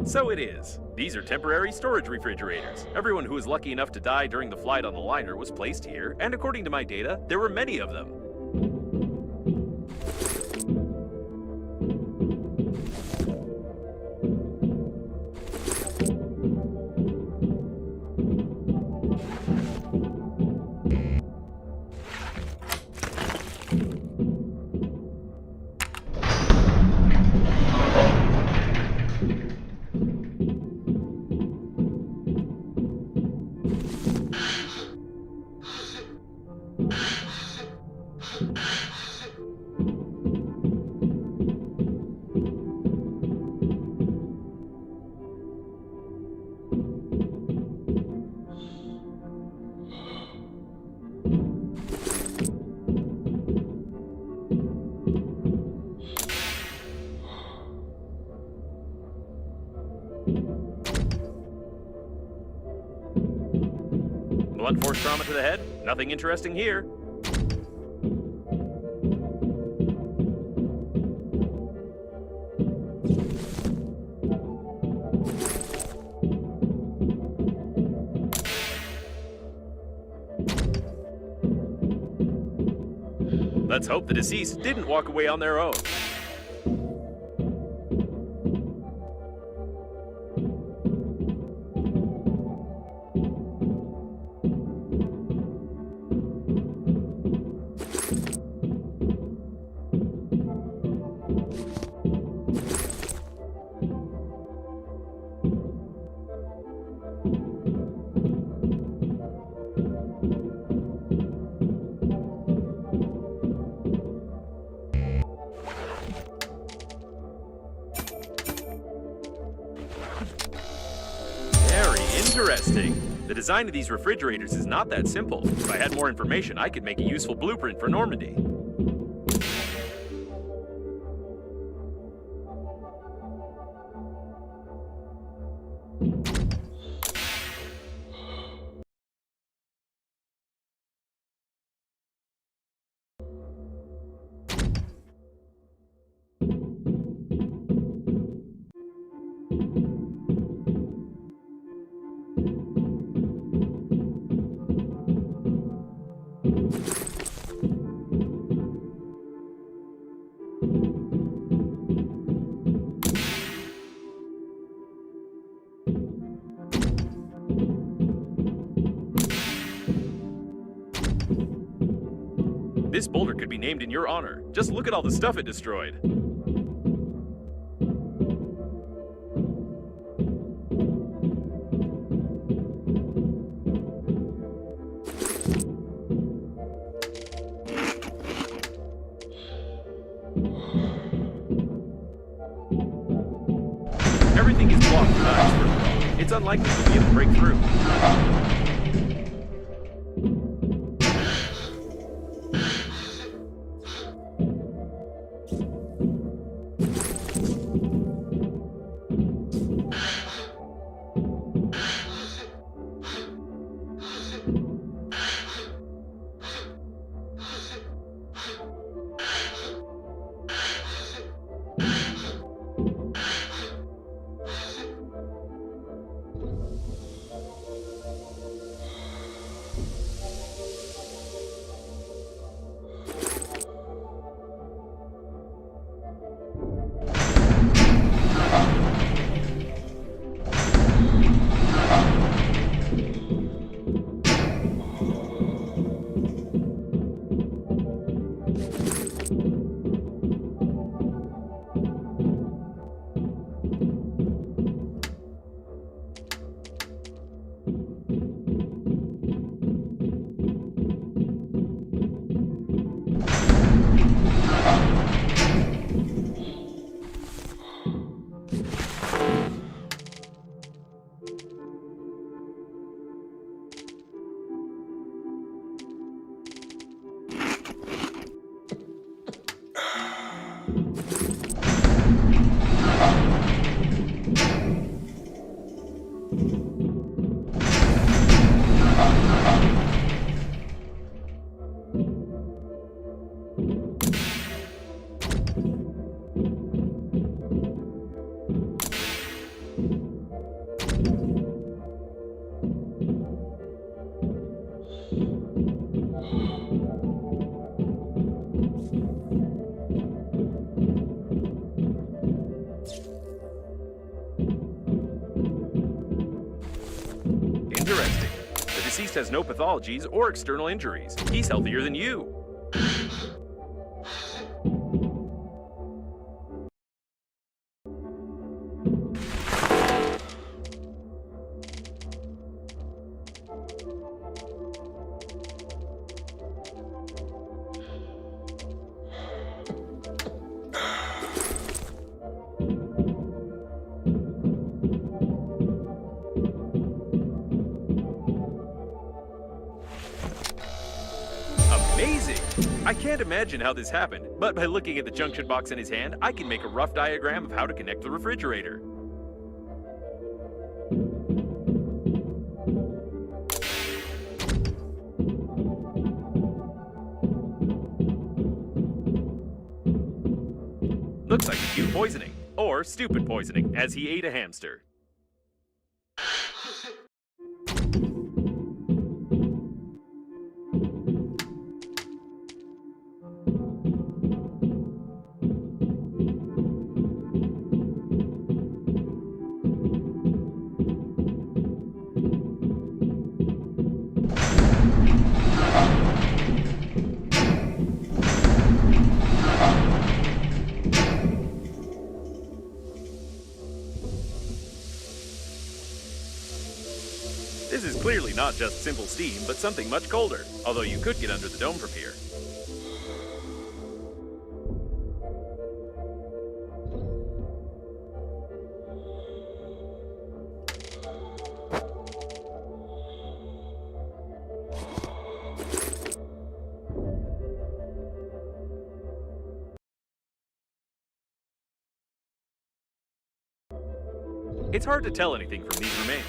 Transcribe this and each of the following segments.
So it is. These are temporary storage refrigerators. Everyone who was lucky enough to die during the flight on the liner was placed here, and according to my data, there were many of them. Blunt force trauma to the head? Nothing interesting here. Let's hope the deceased didn't walk away on their own. Interesting. The design of these refrigerators is not that simple. If I had more information, I could make a useful blueprint for Normandy. This boulder could be named in your honor. Just look at all the stuff it destroyed. Everything is blocked with ice. It's unlikely to be able to break through. Interesting. The deceased has no pathologies or external injuries. He's healthier than you. amazing! I can't imagine how this happened, but by looking at the junction box in his hand, I can make a rough diagram of how to connect the refrigerator. Looks like acute poisoning, or stupid poisoning, as he ate a hamster. This is clearly not just simple steam, but something much colder, although you could get under the dome from here. It's hard to tell anything from these remains.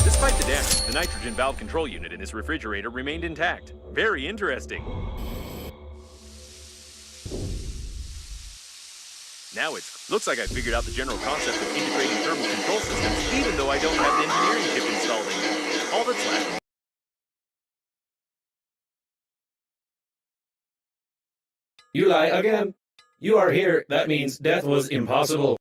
Despite the damage, the nitrogen valve control unit in this refrigerator remained intact. Very interesting. Now looks like I figured out the general concept of integrating thermal control systems, even though I don't have the engineering chip installed in yet. All that's left. You lie again. You are here. That means death was impossible.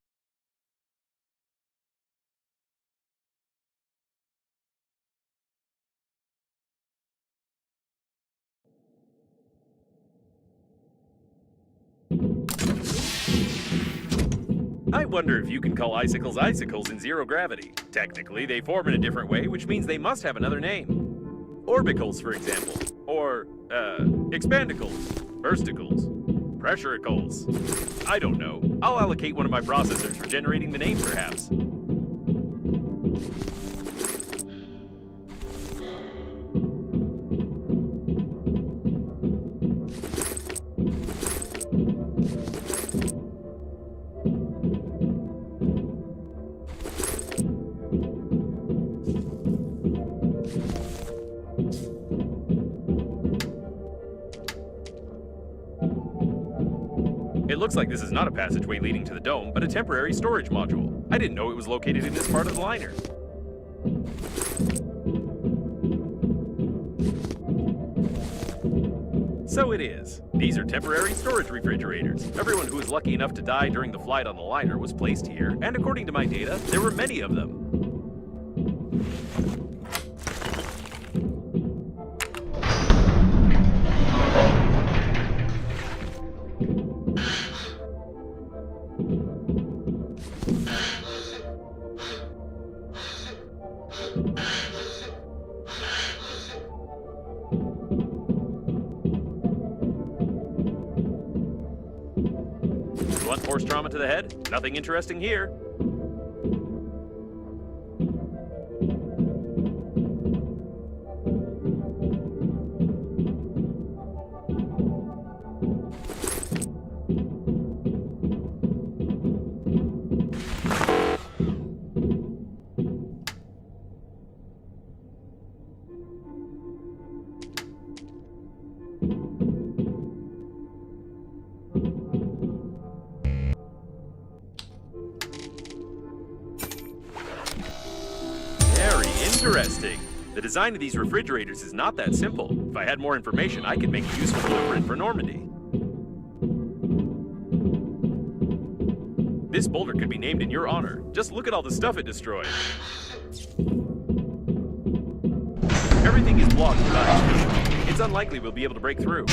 I wonder if you can call icicles icicles in zero gravity. Technically, they form in a different way, which means they must have another name. Orbicles, for example. Or, expandicles, bursticles, pressuricles. I don't know. I'll allocate one of my processors for generating the name, perhaps. It looks like this is not a passageway leading to the dome, but a temporary storage module. I didn't know it was located in this part of the liner. So it is. These are temporary storage refrigerators. Everyone who was lucky enough to die during the flight on the liner was placed here, and according to my data, there were many of them. Blunt force trauma to the head? Nothing interesting here. Interesting. The design of these refrigerators is not that simple. If I had more information, I could make a useful blueprint for Normandy. This boulder could be named in your honor. Just look at all the stuff it destroyed. Everything is blocked with ice. It's unlikely we'll be able to break through.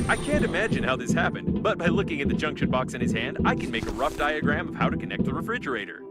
I can't imagine how this happened, but by looking at the junction box in his hand, I can make a rough diagram of how to connect the refrigerator.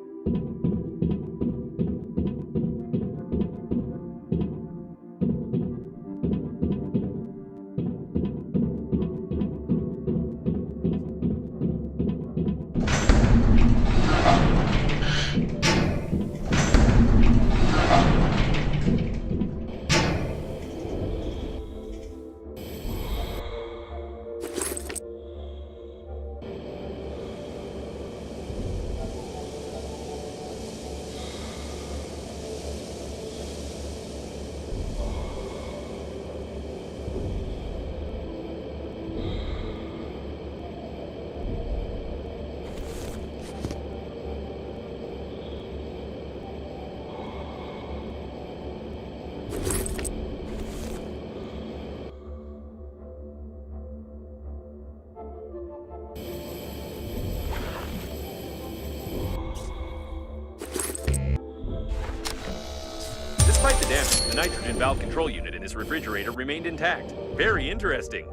Despite the damage, the nitrogen valve control unit in this refrigerator remained intact. Very interesting.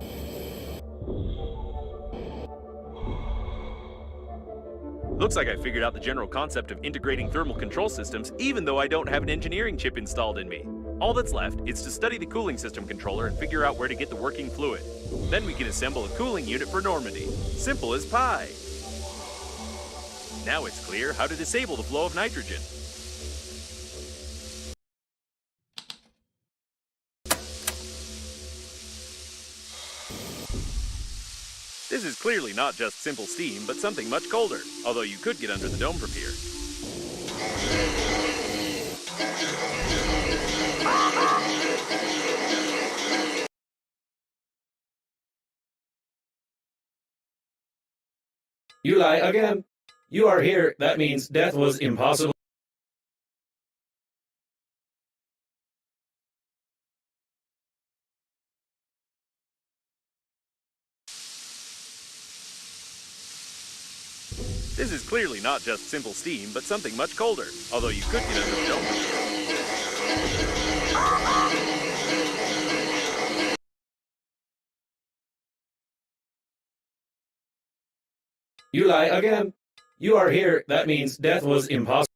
Looks like I figured out the general concept of integrating thermal control systems even though I don't have an engineering chip installed in me. All that's left is to study the cooling system controller and figure out where to get the working fluid. Then we can assemble a cooling unit for Normandy. Simple as pie. Now it's clear how to disable the flow of nitrogen. This is clearly not just simple steam, but something much colder, although you could get under the dome from here. You lie again. You are here. That means death was impossible. This is clearly not just simple steam, but something much colder, although you could get under the dome from here. You lie again. You are here. That means death was impossible.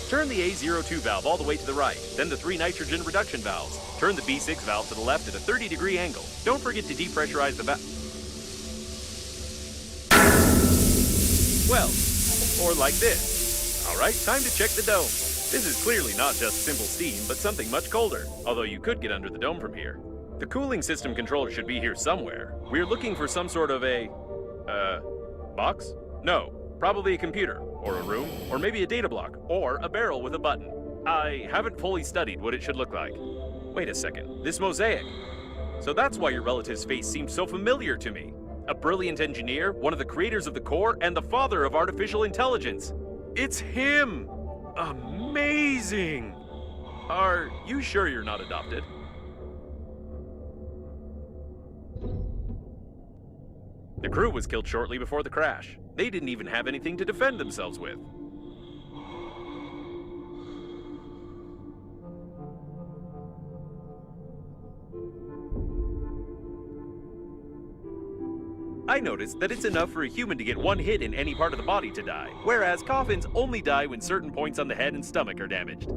Turn the A02 valve all the way to the right, then the 3 nitrogen reduction valves. Turn the B6 valve to the left at a 30-degree angle. Don't forget to depressurize the valve. Well, or like this. All right, time to check the dome. This is clearly not just simple steam, but something much colder, although you could get under the dome from here. The cooling system controller should be here somewhere. We're looking for some sort of a, box? No, probably a computer, or a room, or maybe a data block, or a barrel with a button. I haven't fully studied what it should look like. Wait a second, this mosaic. So that's why your relative's face seemed so familiar to me. A brilliant engineer, one of the creators of the core, and the father of artificial intelligence. It's him! Amazing! Are you sure you're not adopted? The crew was killed shortly before the crash. They didn't even have anything to defend themselves with. I noticed that it's enough for a human to get one hit in any part of the body to die, whereas coffins only die when certain points on the head and stomach are damaged.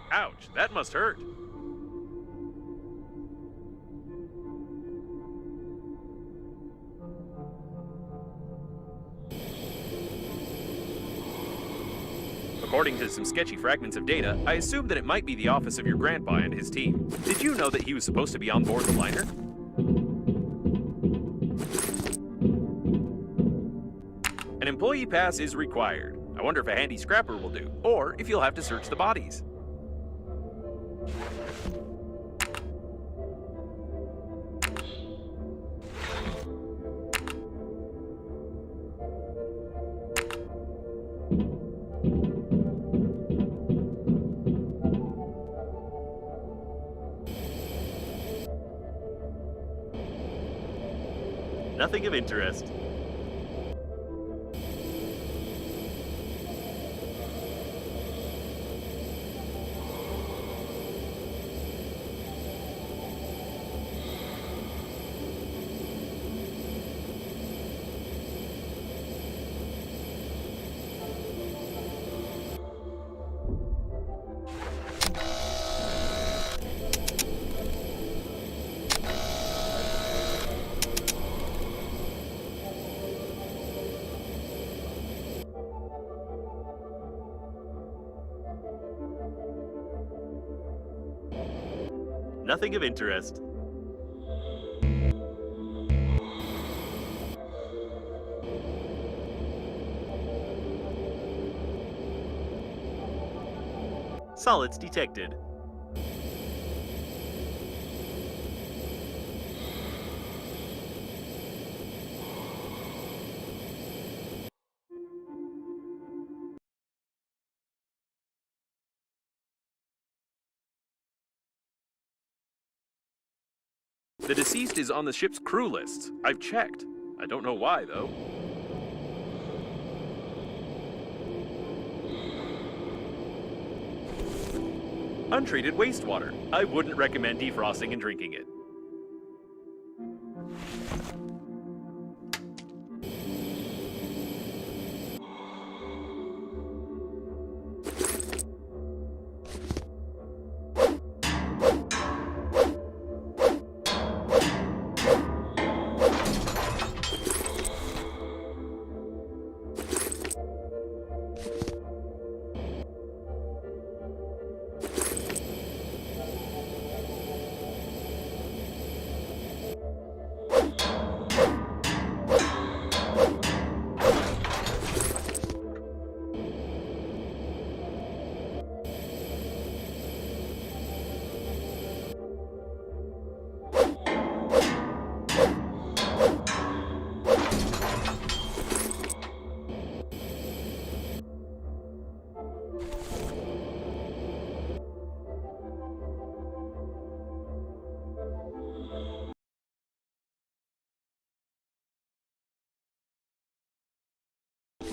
Ouch, that must hurt. According to some sketchy fragments of data, I assume that it might be the office of your grandpa and his team. Did you know that he was supposed to be on board the liner? An employee pass is required. I wonder if a handy scrapper will do, or if you'll have to search the bodies. Nothing of interest. Nothing of interest. Solids detected. The deceased is on the ship's crew lists. I've checked. I don't know why, though. Untreated wastewater. I wouldn't recommend defrosting and drinking it.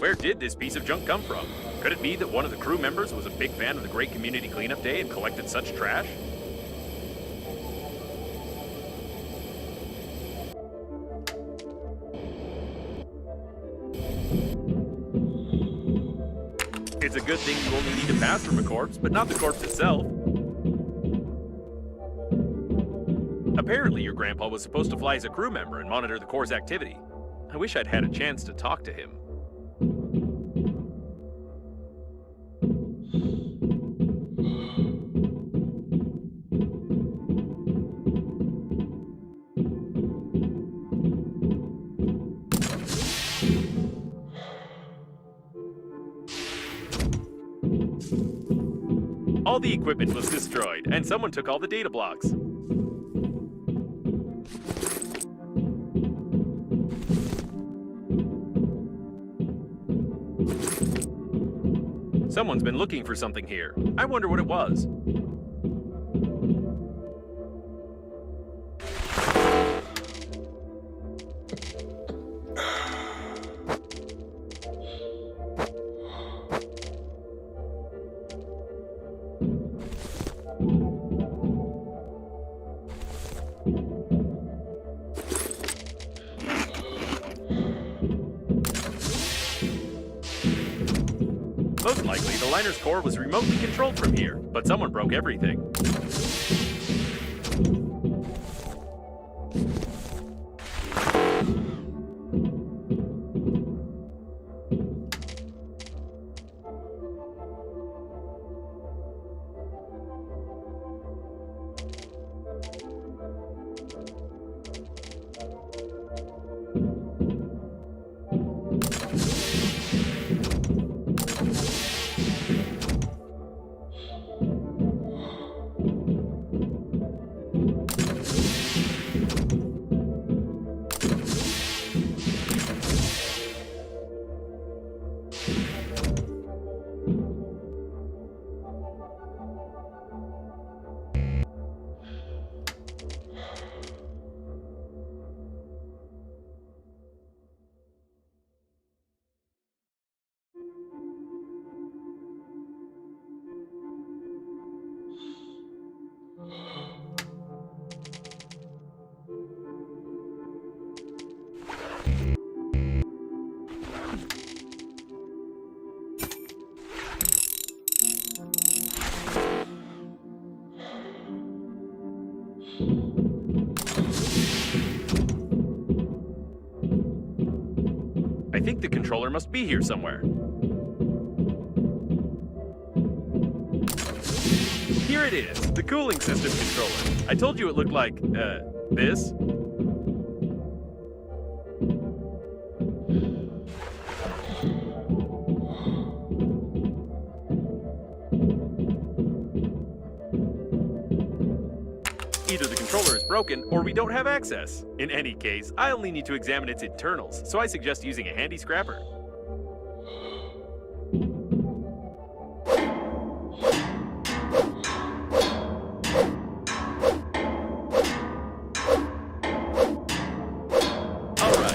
Where did this piece of junk come from? Could it be that one of the crew members was a big fan of the Great Community Cleanup Day and collected such trash? It's a good thing you only need to pass from a corpse, but not the corpse itself. Apparently, your grandpa was supposed to fly as a crew member and monitor the Corps' activity. I wish I'd had a chance to talk to him. All the equipment was destroyed, and someone took all the data blocks. Someone's been looking for something here. I wonder what it was. Most likely, the liner's core was remotely controlled from here, but someone broke everything. I think the controller must be here somewhere. Here Here it is, the cooling system controller. I told you it looked like, this. Either the controller is broken, or we don't have access. In any case, I only need to examine its internals, so I suggest using a handy scrapper. Alright.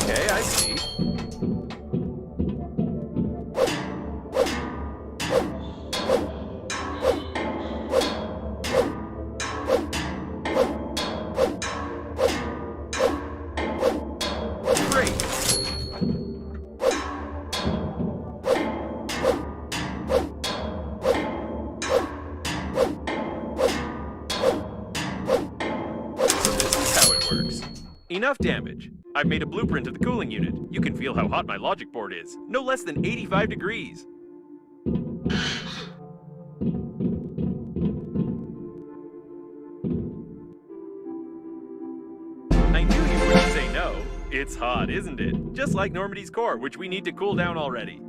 Okay, I see. Great. So this is how it works. Enough damage. I've made a blueprint of the cooling unit. You can feel how hot my logic board is. No less than 85 degrees. I knew you wouldn't say no. It's hot, isn't it? Just like Normandy's core, which we need to cool down already.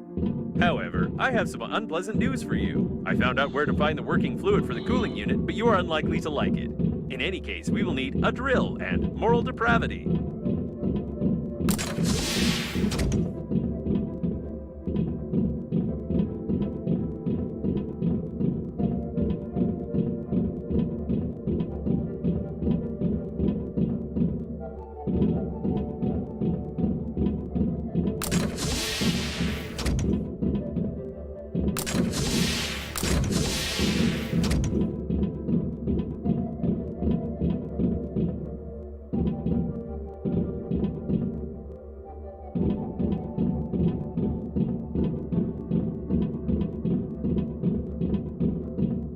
However, I have some unpleasant news for you. I found out where to find the working fluid for the cooling unit, but you are unlikely to like it. In any case, we will need a drill and moral depravity.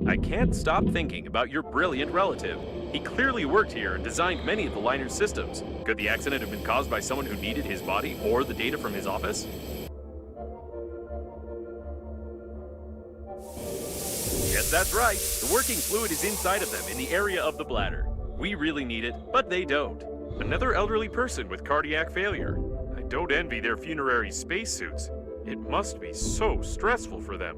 I can't stop thinking about your brilliant relative. He clearly worked here and designed many of the liner's systems. Could the accident have been caused by someone who needed his body or the data from his office? Yes, that's right. The working fluid is inside of them in the area of the bladder. We really need it, but they don't. Another elderly person with cardiac failure. I don't envy their funerary spacesuits. It must be so stressful for them.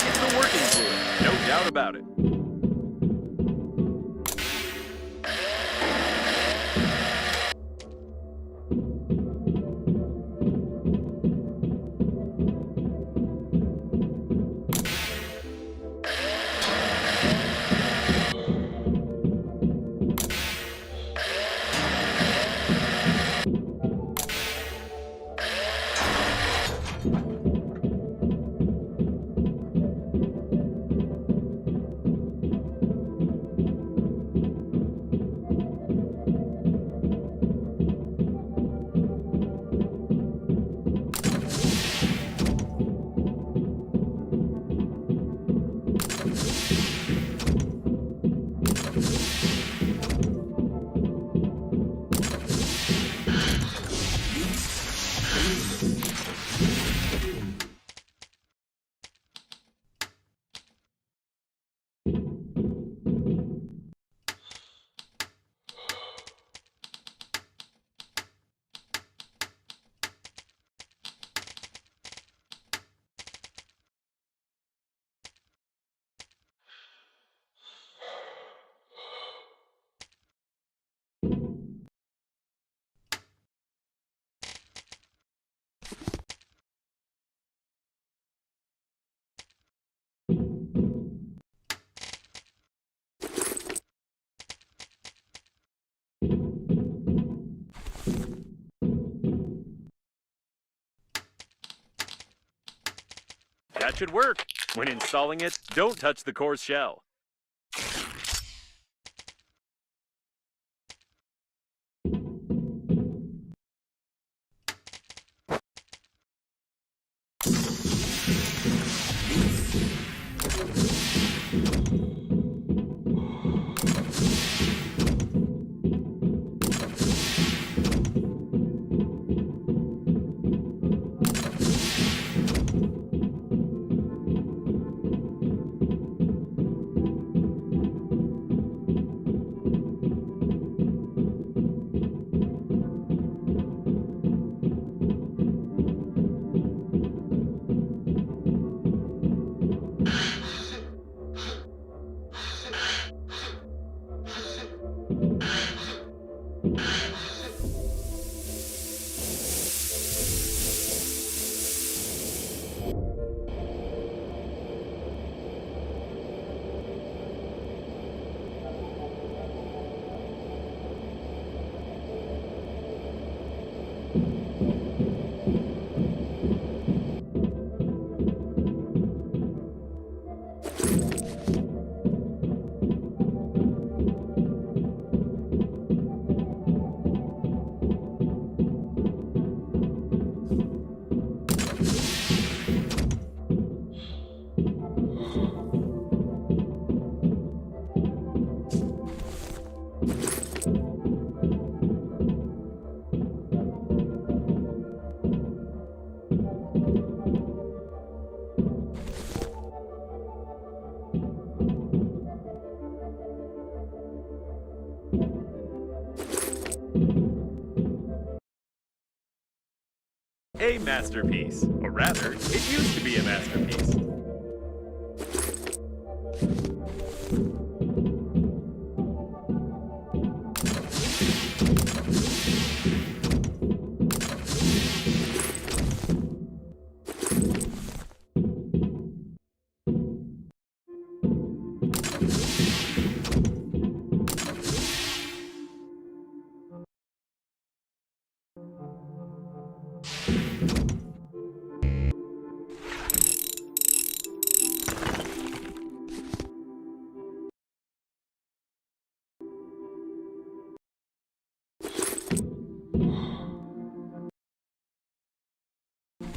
It's a working fluid, no doubt about it. That should work. When installing it, don't touch the core's shell. A masterpiece. Or rather, it used to be a masterpiece.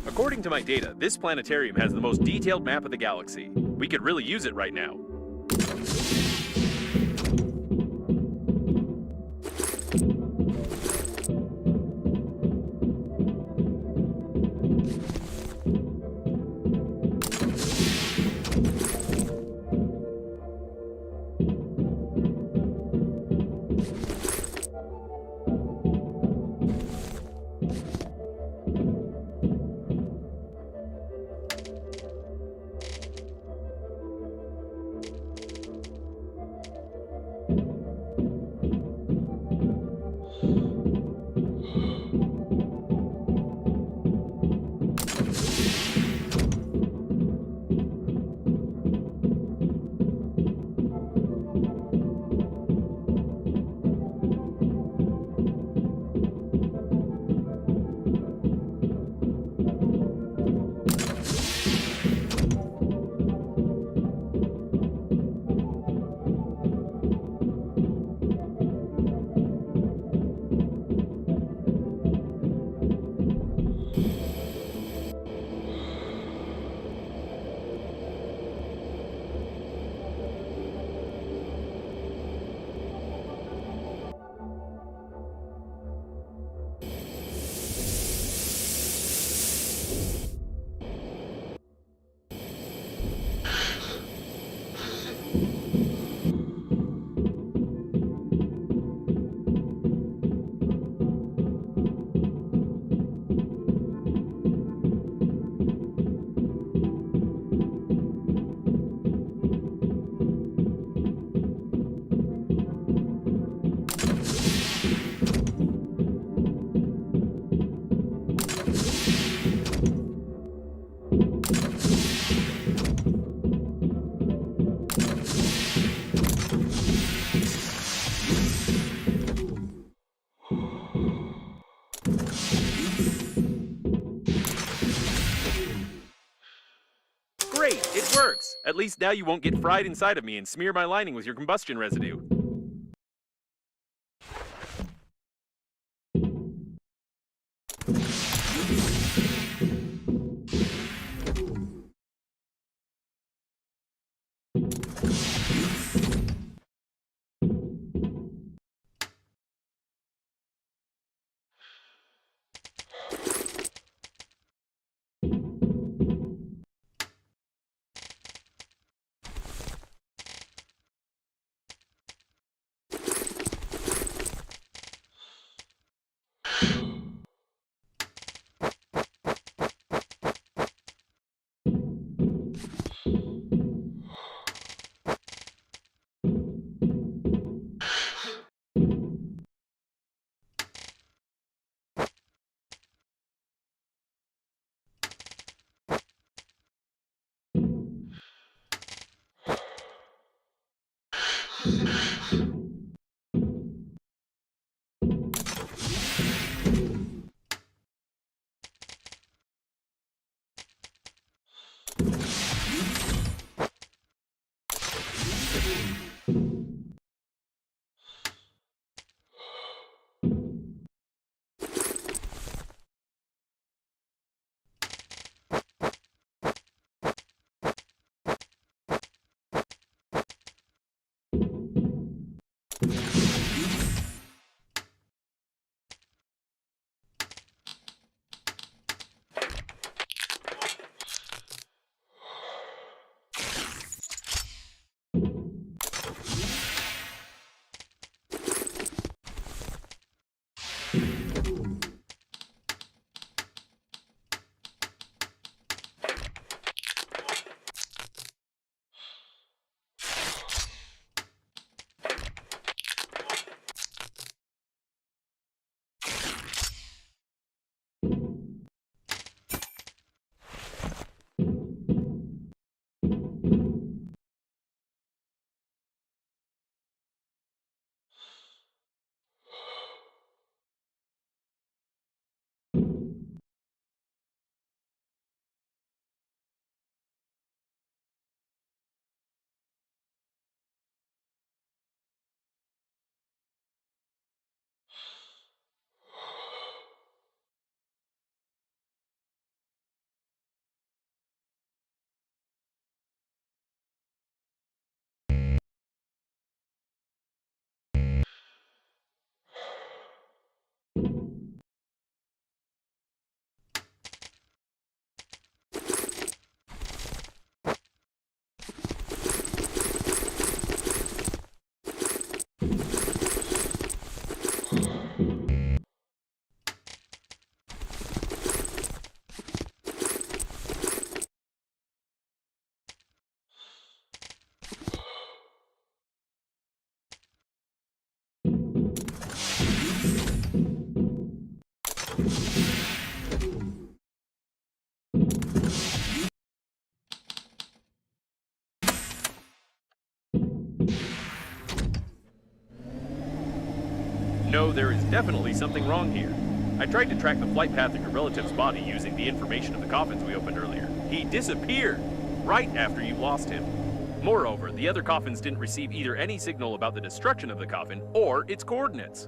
According to my data, this planetarium has the most detailed map of the galaxy. We could really use it right now. At least now you won't get fried inside of me and smear my lining with your combustion residue. No, there is definitely something wrong here. I tried to track the flight path of your relative's body using the information of the coffins we opened earlier. He disappeared right after you lost him. Moreover, the other coffins didn't receive either any signal about the destruction of the coffin or its coordinates.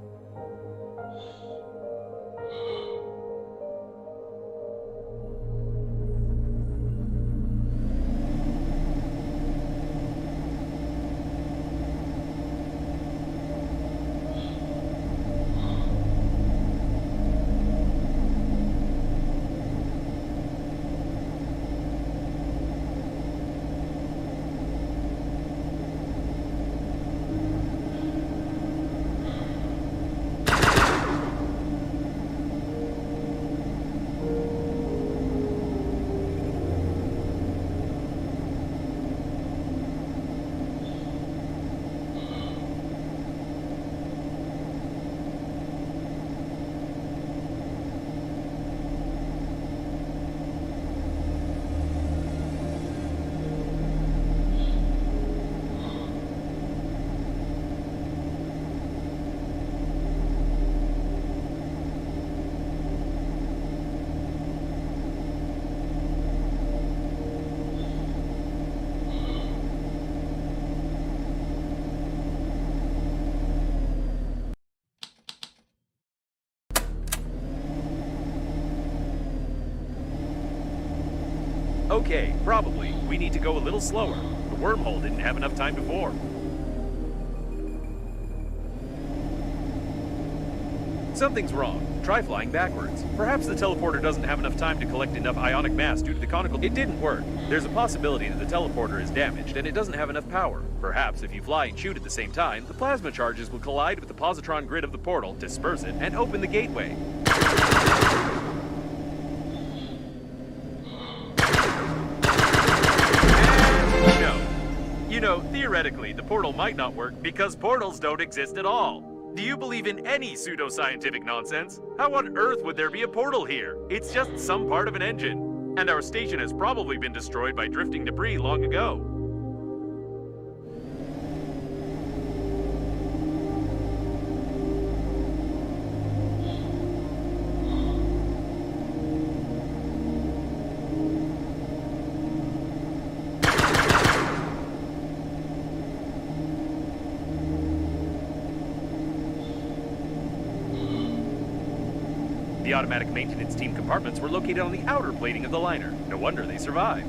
Okay, probably. We need to go a little slower. The wormhole didn't have enough time to form. Something's wrong. Try flying backwards. Perhaps the teleporter doesn't have enough time to collect enough ionic mass due to the conical... It didn't work. There's a possibility that the teleporter is damaged and it doesn't have enough power. Perhaps if you fly and shoot at the same time, the plasma charges will collide with the positron grid of the portal, disperse it, and open the gateway. And no. You know, theoretically, the portal might not work because portals don't exist at all. Do you believe in any pseudoscientific nonsense? How on earth would there be a portal here? It's just some part of an engine. And our station has probably been destroyed by drifting debris long ago. The automatic maintenance team compartments were located on the outer plating of the liner. No wonder they survived.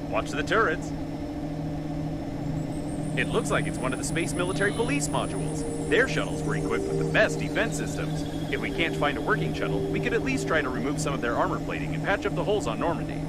Watch the turrets. It looks like it's one of the Space Military Police modules. Their shuttles were equipped with the best defense systems. If we can't find a working shuttle, we could at least try to remove some of their armor plating and patch up the holes on Normandy.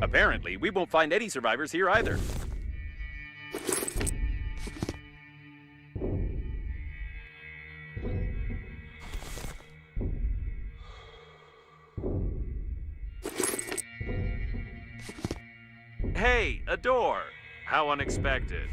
Apparently, we won't find any survivors here either. Hey, a door! How unexpected.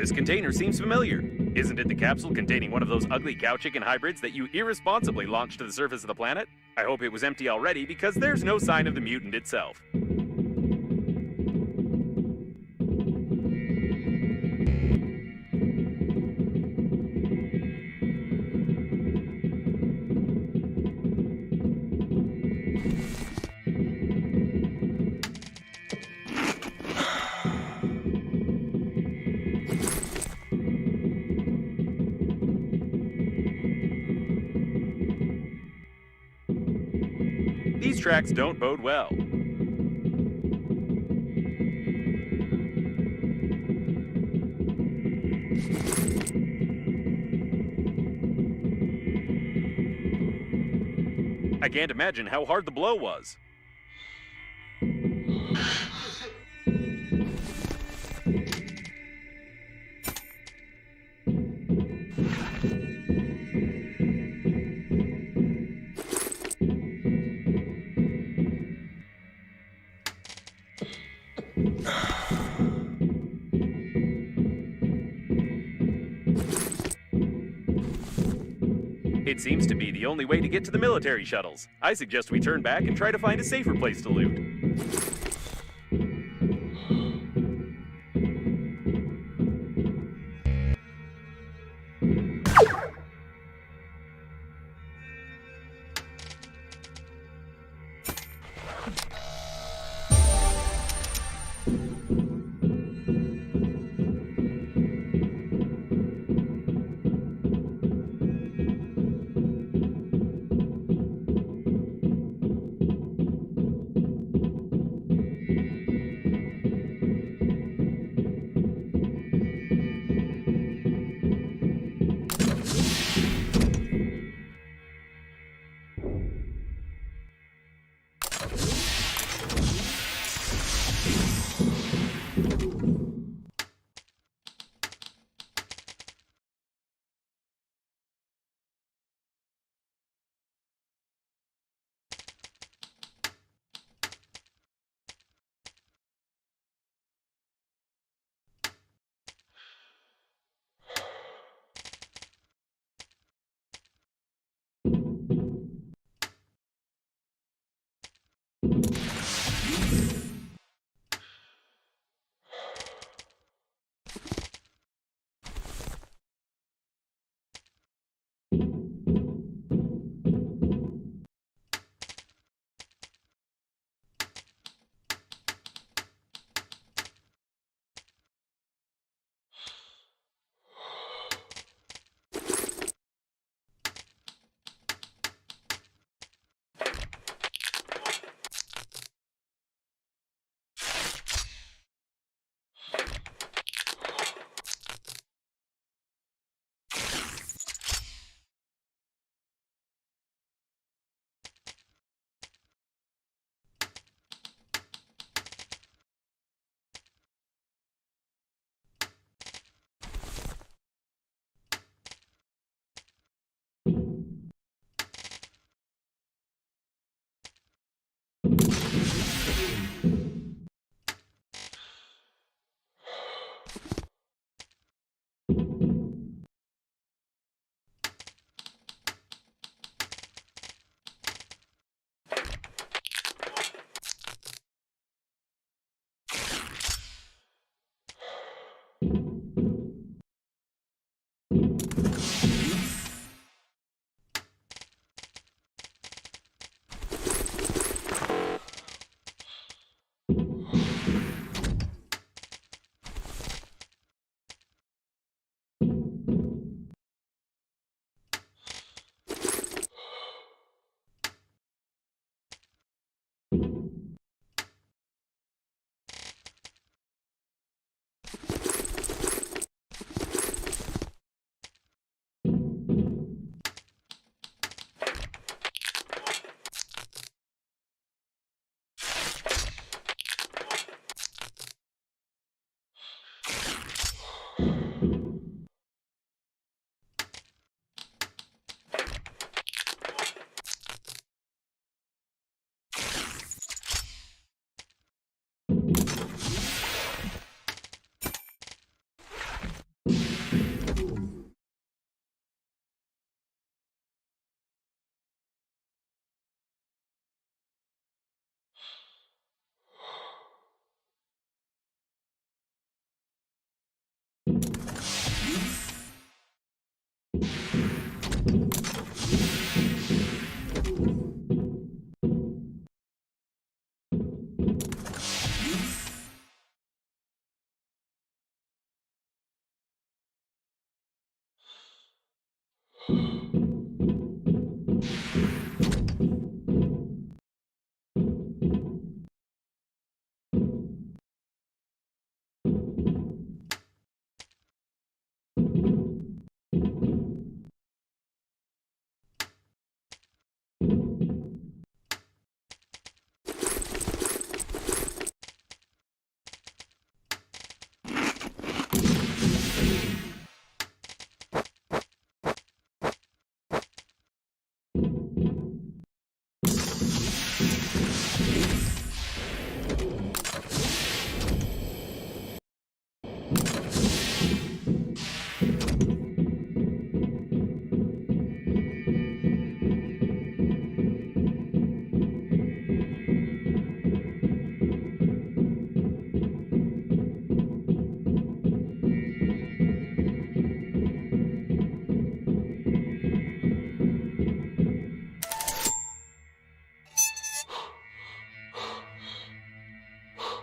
This container seems familiar. Isn't it the capsule containing one of those ugly cow chicken hybrids that you irresponsibly launched to the surface of the planet? I hope it was empty already because there's no sign of the mutant itself. These tracks don't bode well. I can't imagine how hard the blow was. It seems to be the only way to get to the military shuttles. I suggest we turn back and try to find a safer place to loot.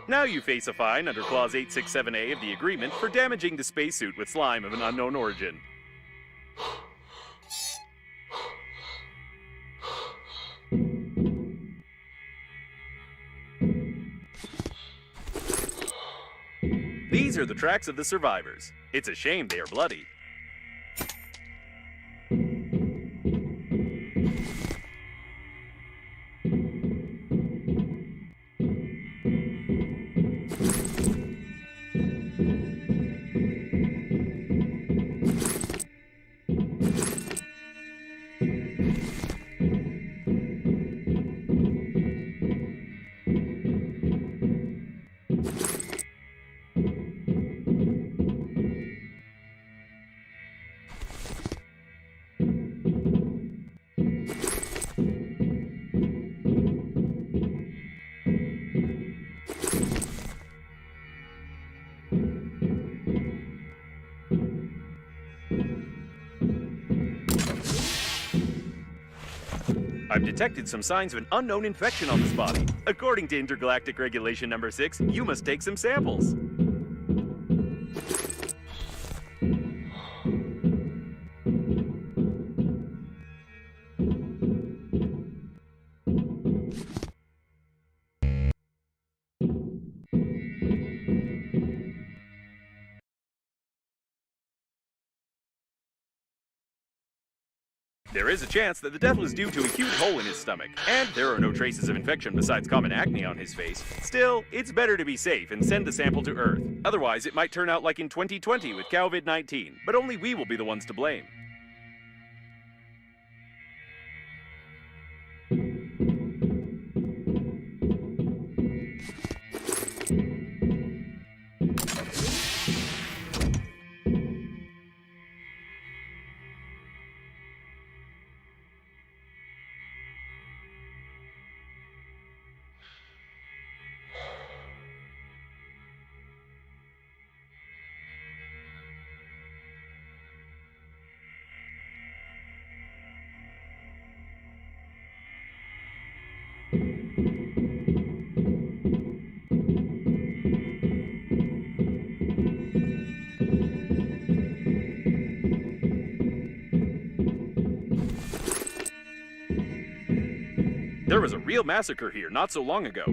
Now you face a fine under Clause 867A of the agreement for damaging the spacesuit with slime of an unknown origin. These are the tracks of the survivors. It's a shame they are bloody. I've detected some signs of an unknown infection on this body. According to Intergalactic Regulation Number 6, you must take some samples. There is a chance that the death was due to a huge hole in his stomach, and there are no traces of infection besides common acne on his face. Still, it's better to be safe and send the sample to Earth. Otherwise, it might turn out like in 2020 with COVID-19, but only we will be the ones to blame. There was a real massacre here not so long ago.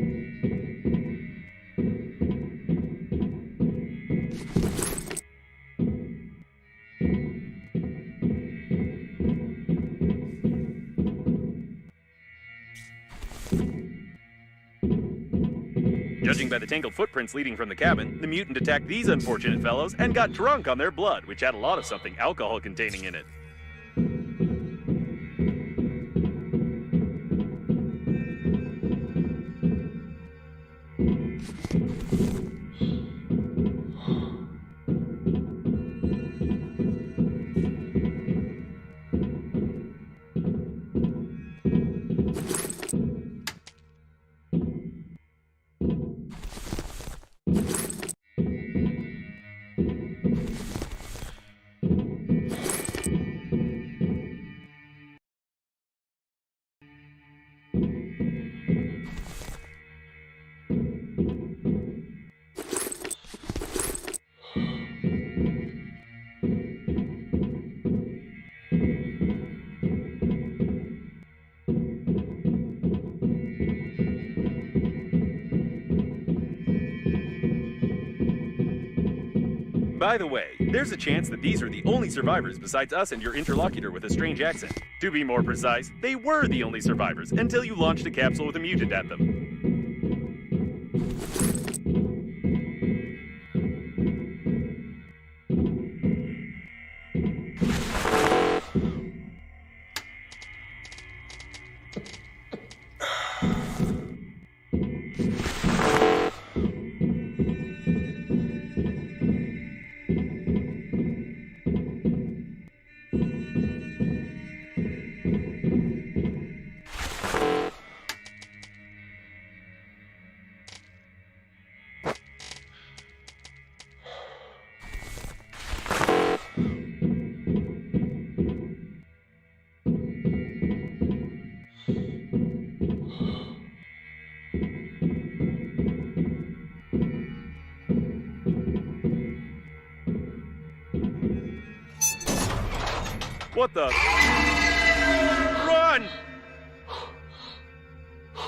Judging by the tangled footprints leading from the cabin, the mutant attacked these unfortunate fellows and got drunk on their blood, which had a lot of something alcohol containing in it. By the way, there's a chance that these are the only survivors besides us and your interlocutor with a strange accent. To be more precise, they were the only survivors until you launched a capsule with a mutant at them. What the? Run!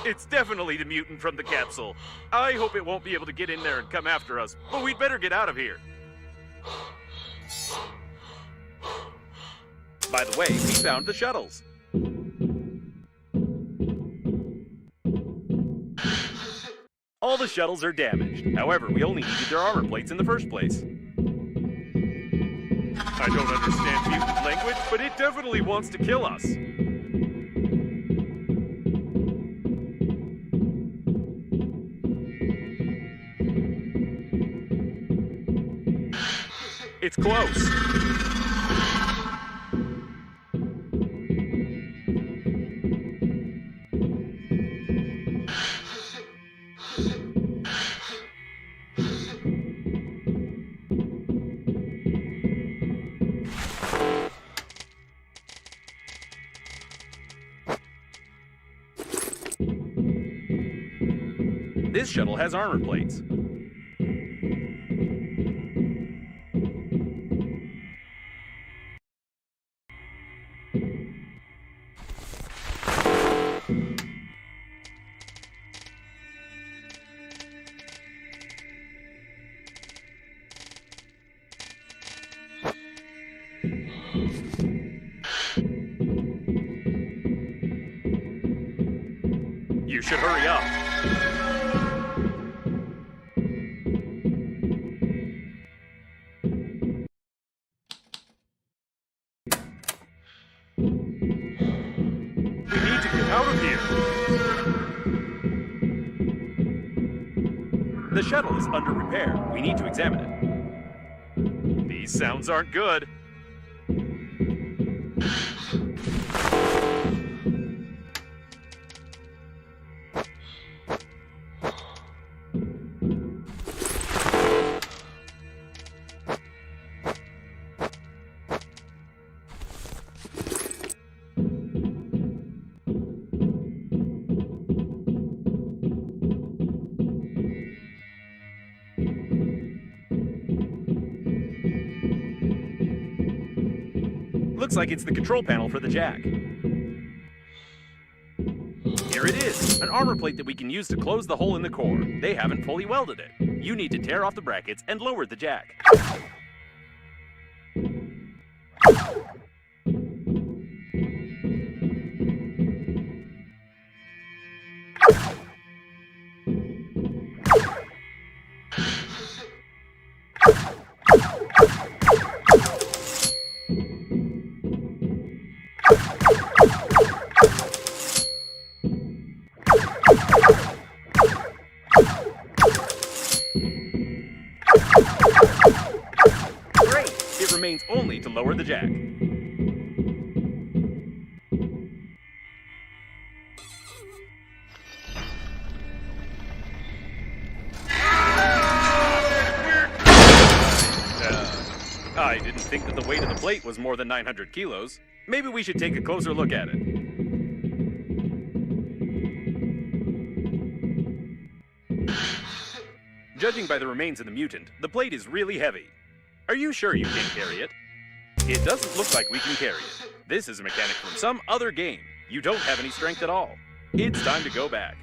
It's definitely the mutant from the capsule. I hope it won't be able to get in there and come after us, but we'd better get out of here. By the way, we found the shuttles. All the shuttles are damaged. However, we only needed their armor plates in the first place. I don't understand mutant language, but it definitely wants to kill us. It's close. This shuttle has armor plates. You should hurry up. We need to get out of here. The shuttle is under repair. We need to examine it. These sounds aren't good. Looks like it's the control panel for the jack. Here it is, an armor plate that we can use to close the hole in the core. They haven't fully welded it. You need to tear off the brackets and lower the jack. Remains only to lower the jack. I didn't think that the weight of the plate was more than 900 kilos. Maybe we should take a closer look at it. Judging by the remains of the mutant, the plate is really heavy. Are you sure you can carry it? It doesn't look like we can carry it. This is a mechanic from some other game. You don't have any strength at all. It's time to go back.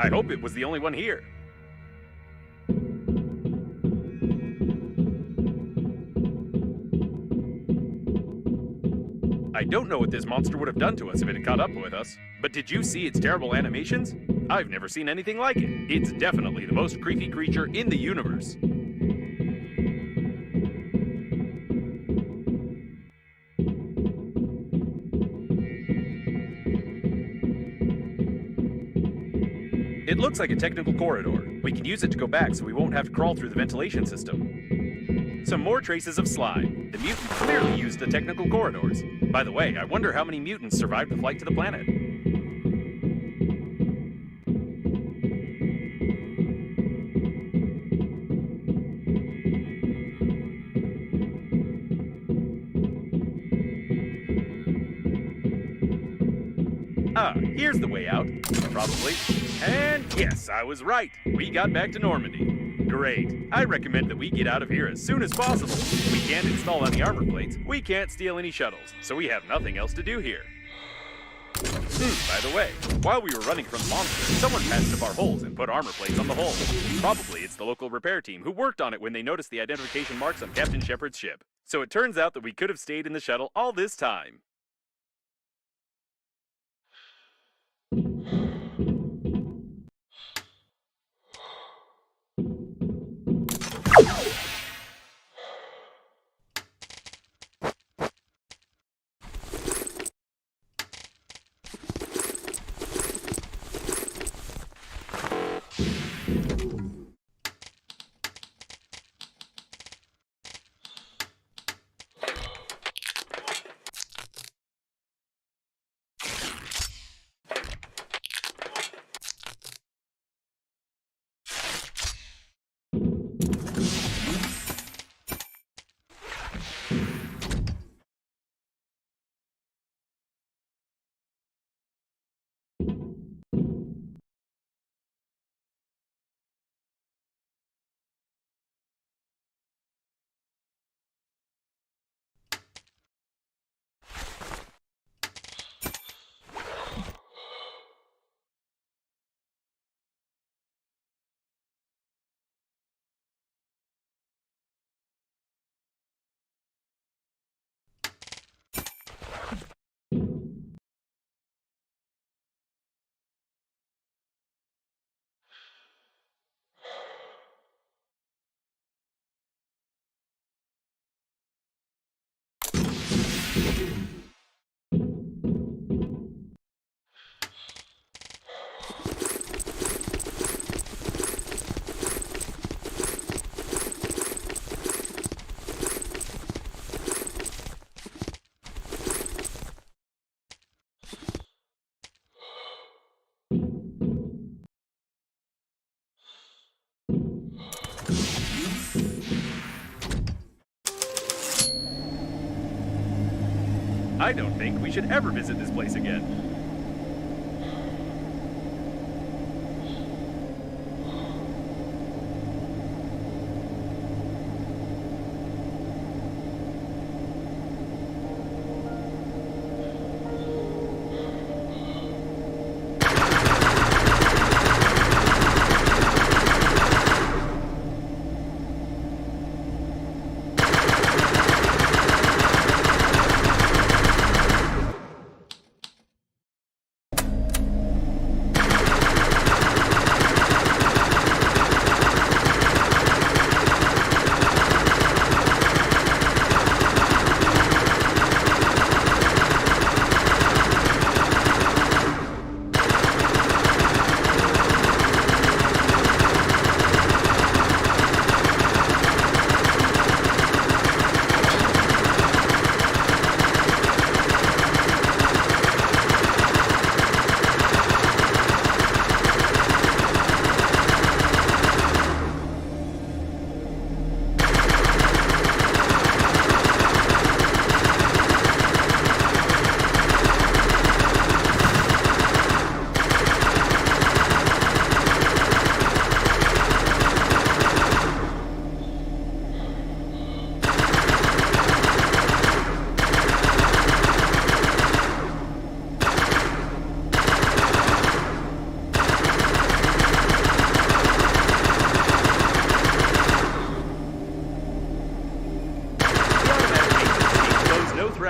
I hope it was the only one here. I don't know what this monster would have done to us if it had caught up with us, but did you see its terrible animations? I've never seen anything like it. It's definitely the most creepy creature in the universe. It looks like a technical corridor. We can use it to go back so we won't have to crawl through the ventilation system. Some more traces of slime. The mutant clearly used the technical corridors. By the way, I wonder how many mutants survived the flight to the planet. Ah, here's the way out. Probably. And yes, I was right. We got back to Normandy. Great. I recommend that we get out of here as soon as possible. We can't install any armor plates, we can't steal any shuttles, so we have nothing else to do here. By the way, while we were running from the monster, someone patched up our holes and put armor plates on the hull. Probably it's the local repair team who worked on it when they noticed the identification marks on Captain Shepard's ship. So it turns out that we could have stayed in the shuttle all this time. I don't think we should ever visit this place again.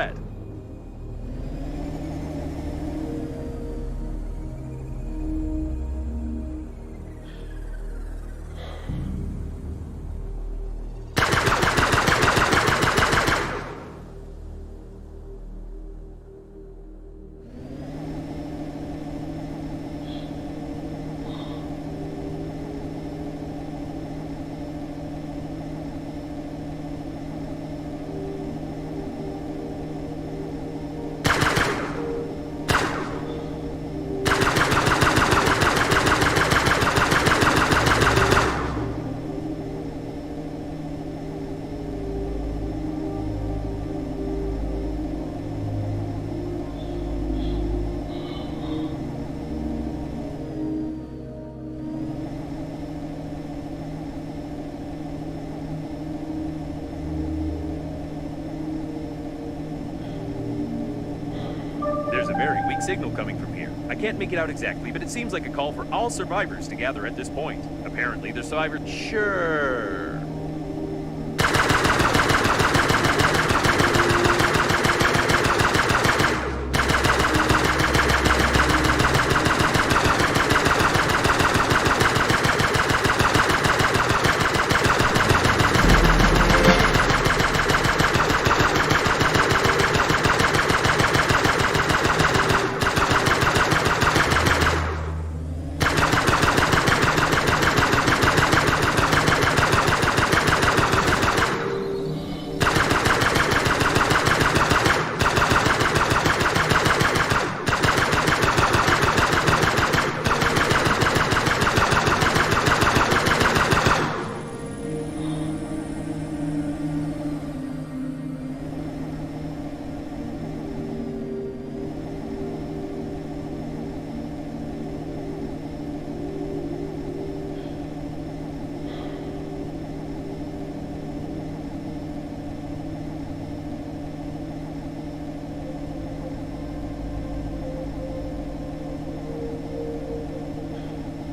threat. There's a very weak signal coming from here. I can't make it out exactly, but it seems like a call for all survivors to gather at this point. Apparently, the survivors... Sure.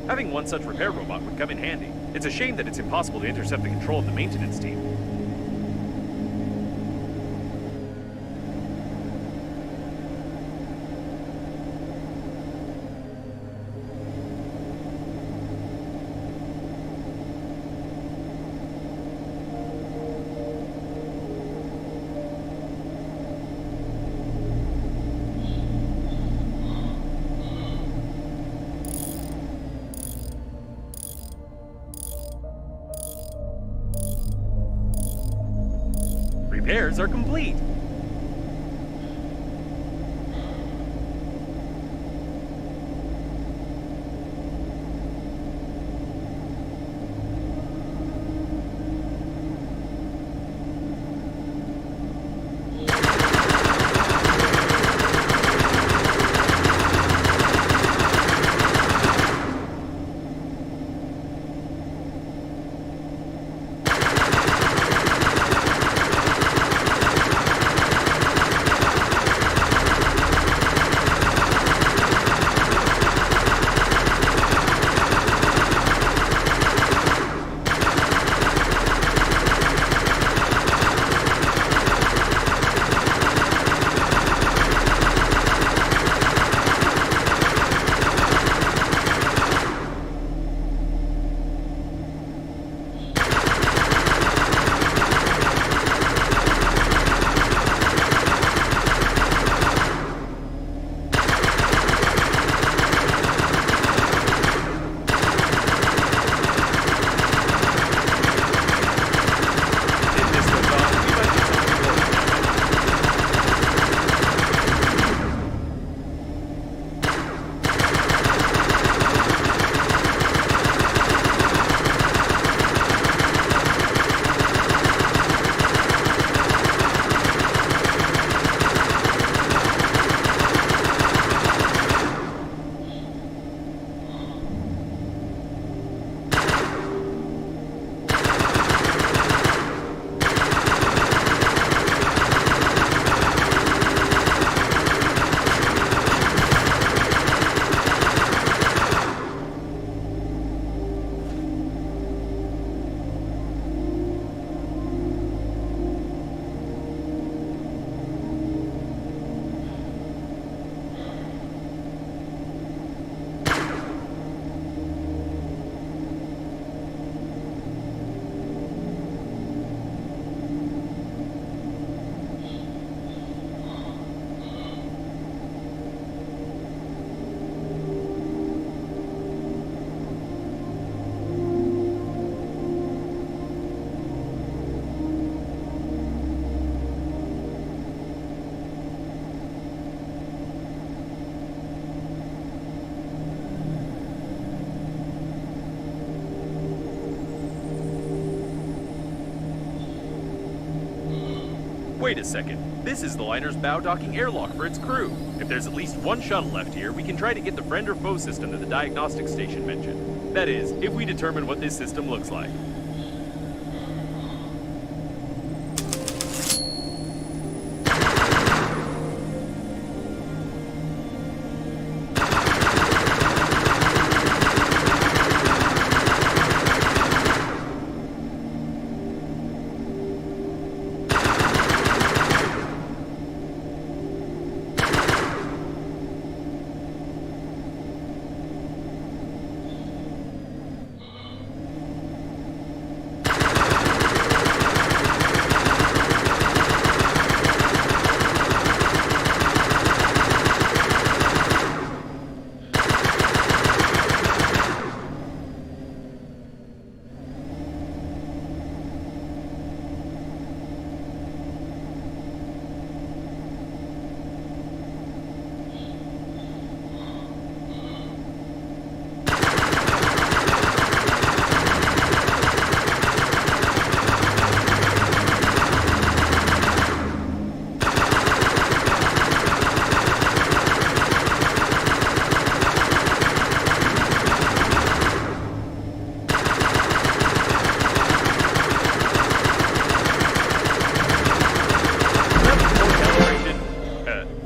Having one such repair robot would come in handy. It's a shame that it's impossible to intercept the control of the maintenance team. Repairs are complete. Wait a second. This is the liner's bow docking airlock for its crew. If there's at least one shuttle left here, we can try to get the friend or foe system to the diagnostic station mentioned. That is, if we determine what this system looks like.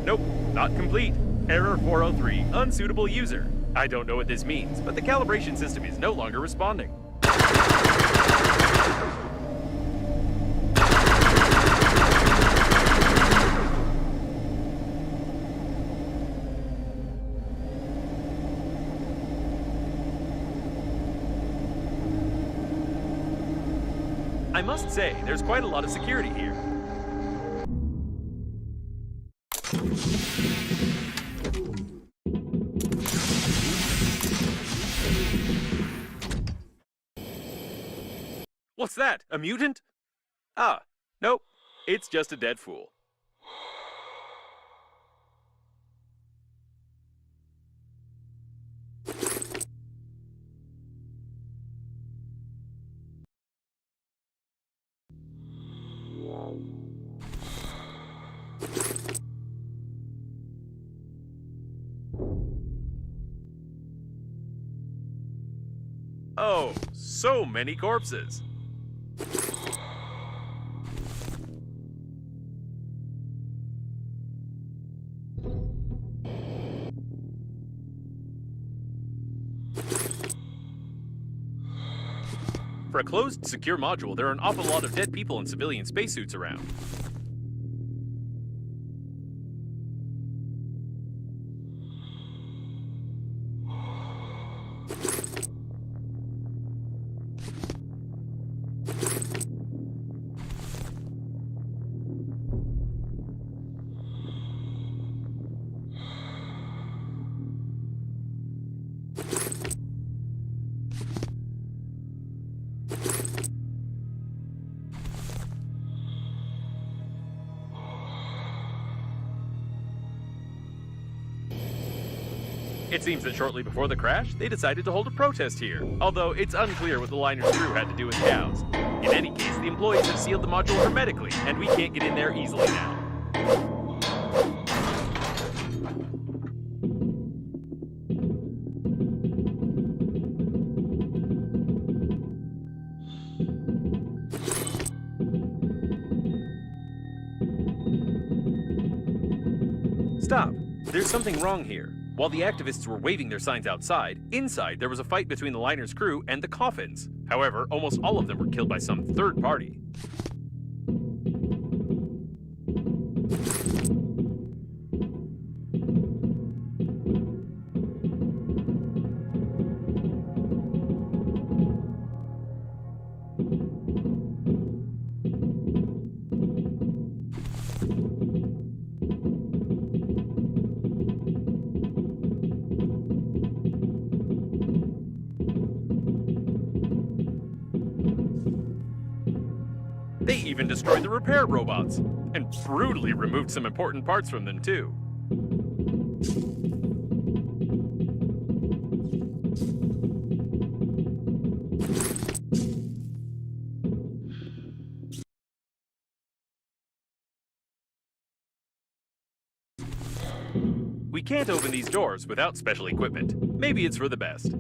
Nope, not complete. Error 403, unsuitable user. I don't know what this means, but the calibration system is no longer responding. I must say, there's quite a lot of security here. What's that? A mutant? Ah, nope. It's just a dead fool. Oh, so many corpses. For a closed, secure module, there are an awful lot of dead people in civilian spacesuits around. It seems that shortly before the crash, they decided to hold a protest here, although it's unclear what the liner's crew had to do with cows. In any case, the employees have sealed the module hermetically, and we can't get in there easily now. Stop. There's something wrong here. While the activists were waving their signs outside, inside there was a fight between the liner's crew and the coffins. However, almost all of them were killed by some third party. They even destroyed the repair robots, and brutally removed some important parts from them too. We can't open these doors without special equipment. Maybe it's for the best.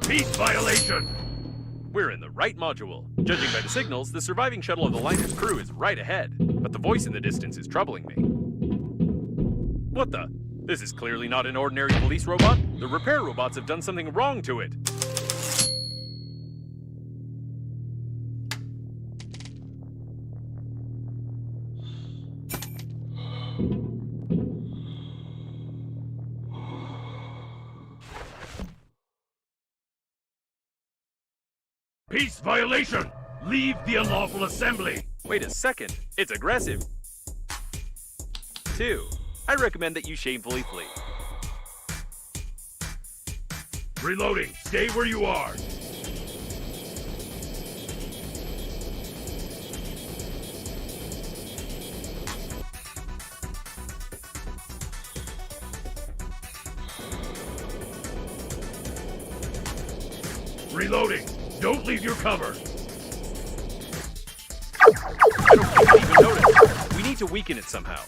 Peace violation! We're in the right module. Judging by the signals, the surviving shuttle of the liner's crew is right ahead, but the voice in the distance is troubling me. What the? This is clearly not an ordinary police robot. The repair robots have done something wrong to it. Peace violation! Leave the unlawful assembly! Wait a second. It's aggressive. 2. I recommend that you shamefully flee. Reloading. Stay where you are. Reloading. Don't leave your cover. I don't think I even noticed. We need to weaken it somehow.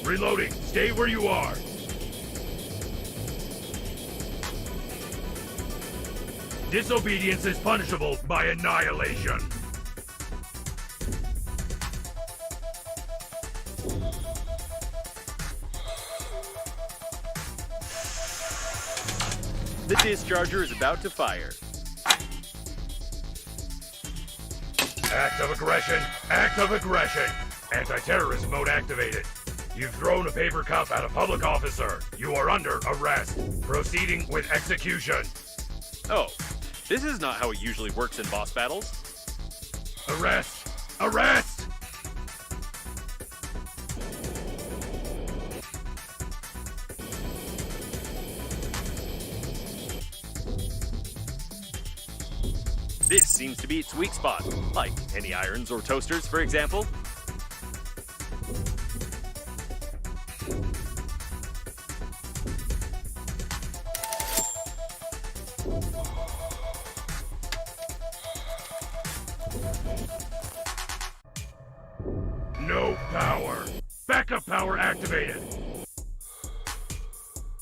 Reloading. Stay where you are. Disobedience is punishable by annihilation. The discharger is about to fire. Act of aggression. Act of aggression. Anti-terrorist mode activated. You've thrown a paper cup at a public officer. You are under arrest. Proceeding with execution. Oh, this is not how it usually works in boss battles. Arrest! Arrest! This seems to be its weak spot, like any irons or toasters, for example. No power. Backup power activated.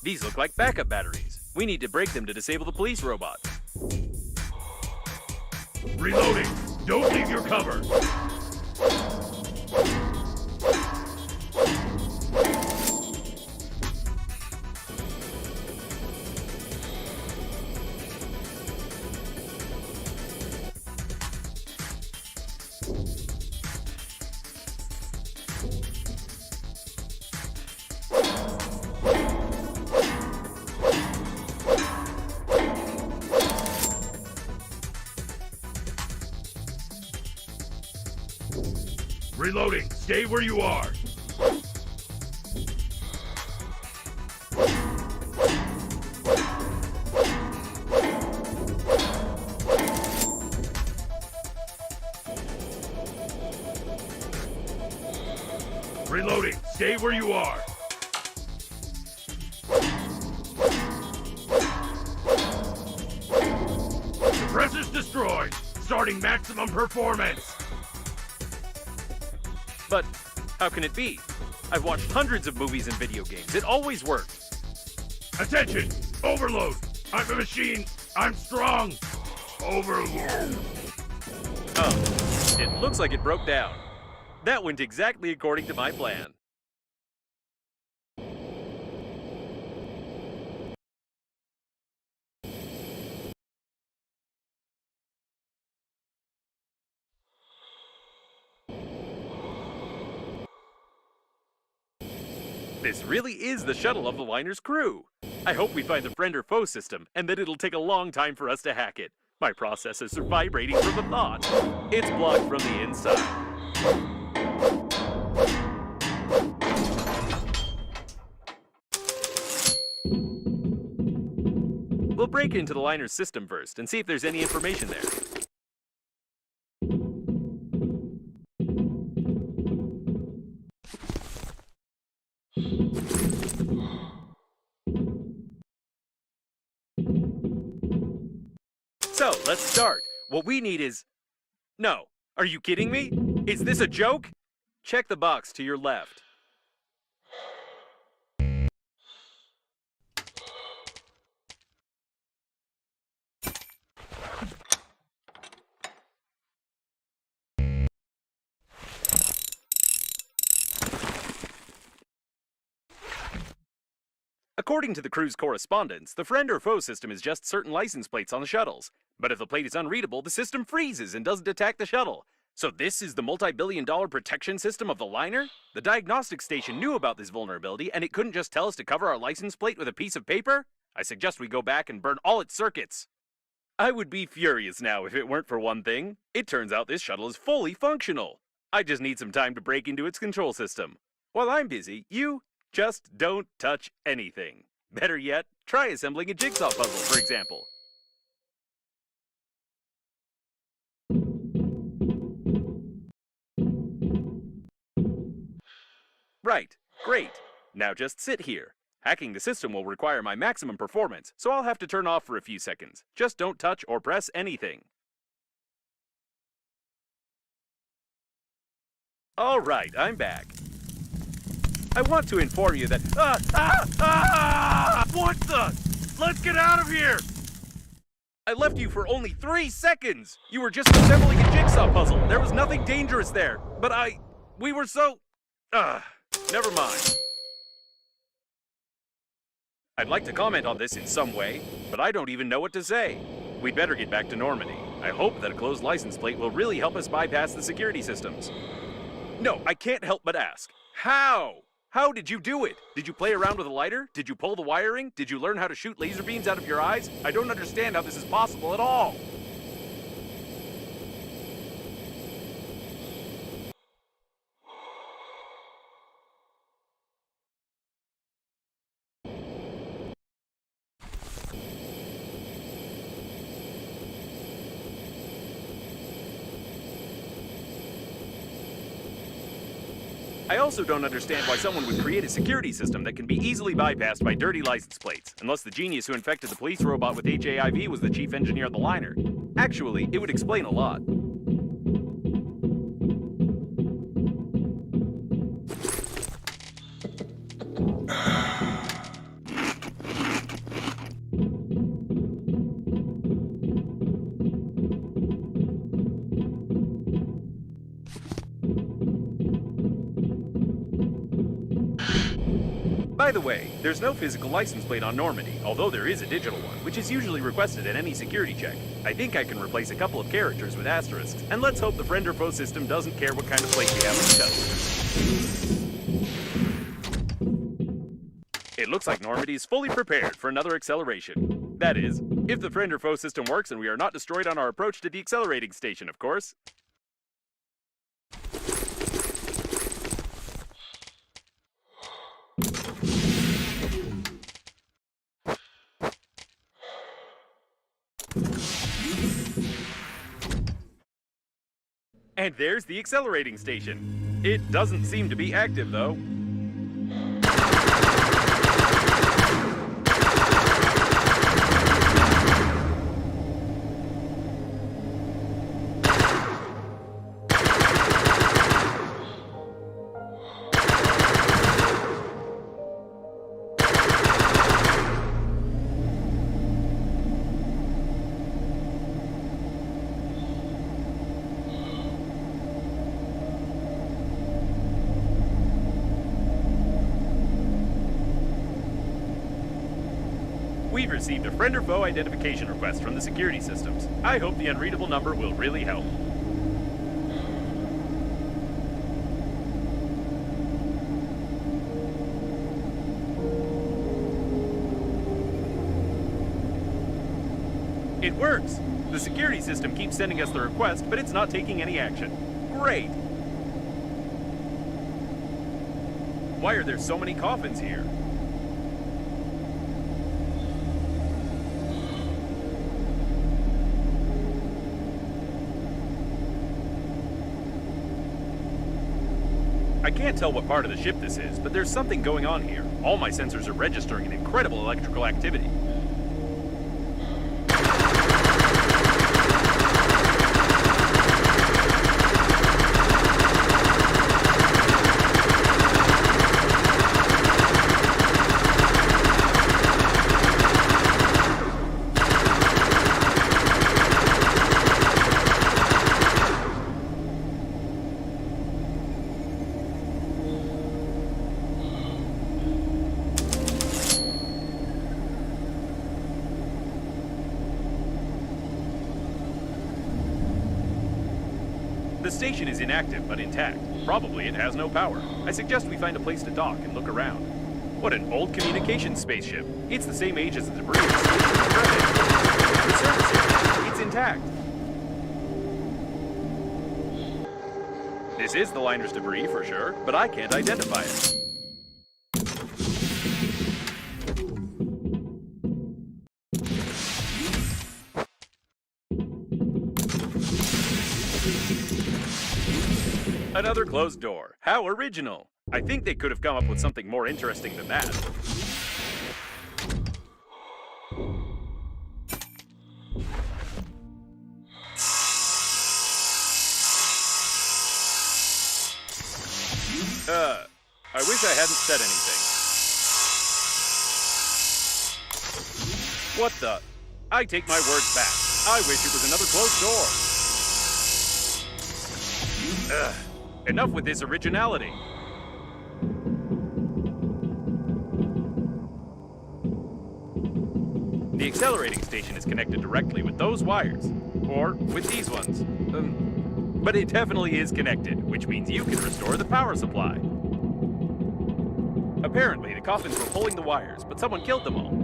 These look like backup batteries. We need to break them to disable the police robot. Reloading. Don't leave your cover. Reloading. Stay where you are. Reloading. Stay where you are. Suppressors destroyed. Starting maximum performance. But how can it be? I've watched hundreds of movies and video games. It always worked. Attention! Overload! I'm a machine! I'm strong! Overload! Oh, it looks like it broke down. That went exactly according to my plan. This really is the shuttle of the liner's crew. I hope we find the friend or foe system, and that it'll take a long time for us to hack it. My processors are vibrating from the thought. It's blocked from the inside. We'll break into the liner's system first and see if there's any information there. So, let's start. What we need is... No. Are you kidding me? Is this a joke? Check the box to your left. According to the crew's correspondence, the friend or foe system is just certain license plates on the shuttles. But if the plate is unreadable, the system freezes and doesn't attack the shuttle. So this is the multi-billion-dollar protection system of the liner? The diagnostic station knew about this vulnerability, and it couldn't just tell us to cover our license plate with a piece of paper? I suggest we go back and burn all its circuits. I would be furious now if it weren't for one thing. It turns out this shuttle is fully functional. I just need some time to break into its control system. While I'm busy, you just don't touch anything. Better yet, try assembling a jigsaw puzzle, for example. Right, great. Now just sit here. Hacking the system will require my maximum performance, so I'll have to turn off for a few seconds. Just don't touch or press anything. All right, I'm back. I want to inform you that... What the? Let's get out of here! I left you for only 3 seconds! You were just assembling a jigsaw puzzle. There was nothing dangerous there. But we were so... never mind. I'd like to comment on this in some way, but I don't even know what to say. We'd better get back to Normandy. I hope that a closed license plate will really help us bypass the security systems. No, I can't help but ask. How? How did you do it? Did you play around with a lighter? Did you pull the wiring? Did you learn how to shoot laser beams out of your eyes? I don't understand how this is possible at all. I also don't understand why someone would create a security system that can be easily bypassed by dirty license plates, unless the genius who infected the police robot with HIV was the chief engineer of the liner. Actually, it would explain a lot. By the way, there's no physical license plate on Normandy, although there is a digital one, which is usually requested at any security check. I think I can replace a couple of characters with asterisks, and let's hope the friend or foe system doesn't care what kind of plate we have on the shuttle. It looks like Normandy is fully prepared for another acceleration. That is, if the friend or foe system works and we are not destroyed on our approach to the accelerating station, of course. And there's the accelerating station. It doesn't seem to be active, though. We've received a friend or foe identification request from the security systems. I hope the unreadable number will really help. It works! The security system keeps sending us the request, but it's not taking any action. Great! Why are there so many coffins here? I can't tell what part of the ship this is, but there's something going on here. All my sensors are registering an incredible electrical activity. station is inactive but intact. Probably it has no power. I suggest we find a place to dock and look around. What an old communications spaceship. It's the same age as the debris. The surface, it's intact. This is the liner's debris for sure, but I can't identify it. Another closed door. How original. I think they could have come up with something more interesting than that. I wish I hadn't said anything. What the? I take my words back. I wish it was another closed door. Enough with this originality. The accelerating station is connected directly with those wires, or with these ones. But it definitely is connected, which means you can restore the power supply. Apparently, the coffins were pulling the wires, but someone killed them all.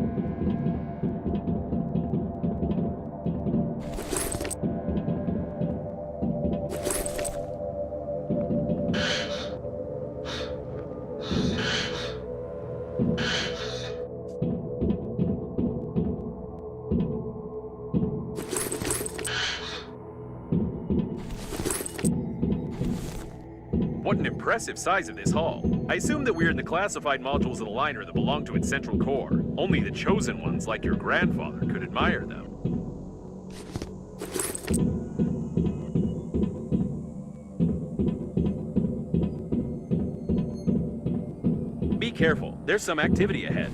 What an impressive size of this hull. I assume that we're in the classified modules of the liner that belong to its central core. Only the chosen ones, like your grandfather, could admire them. Be careful, there's some activity ahead.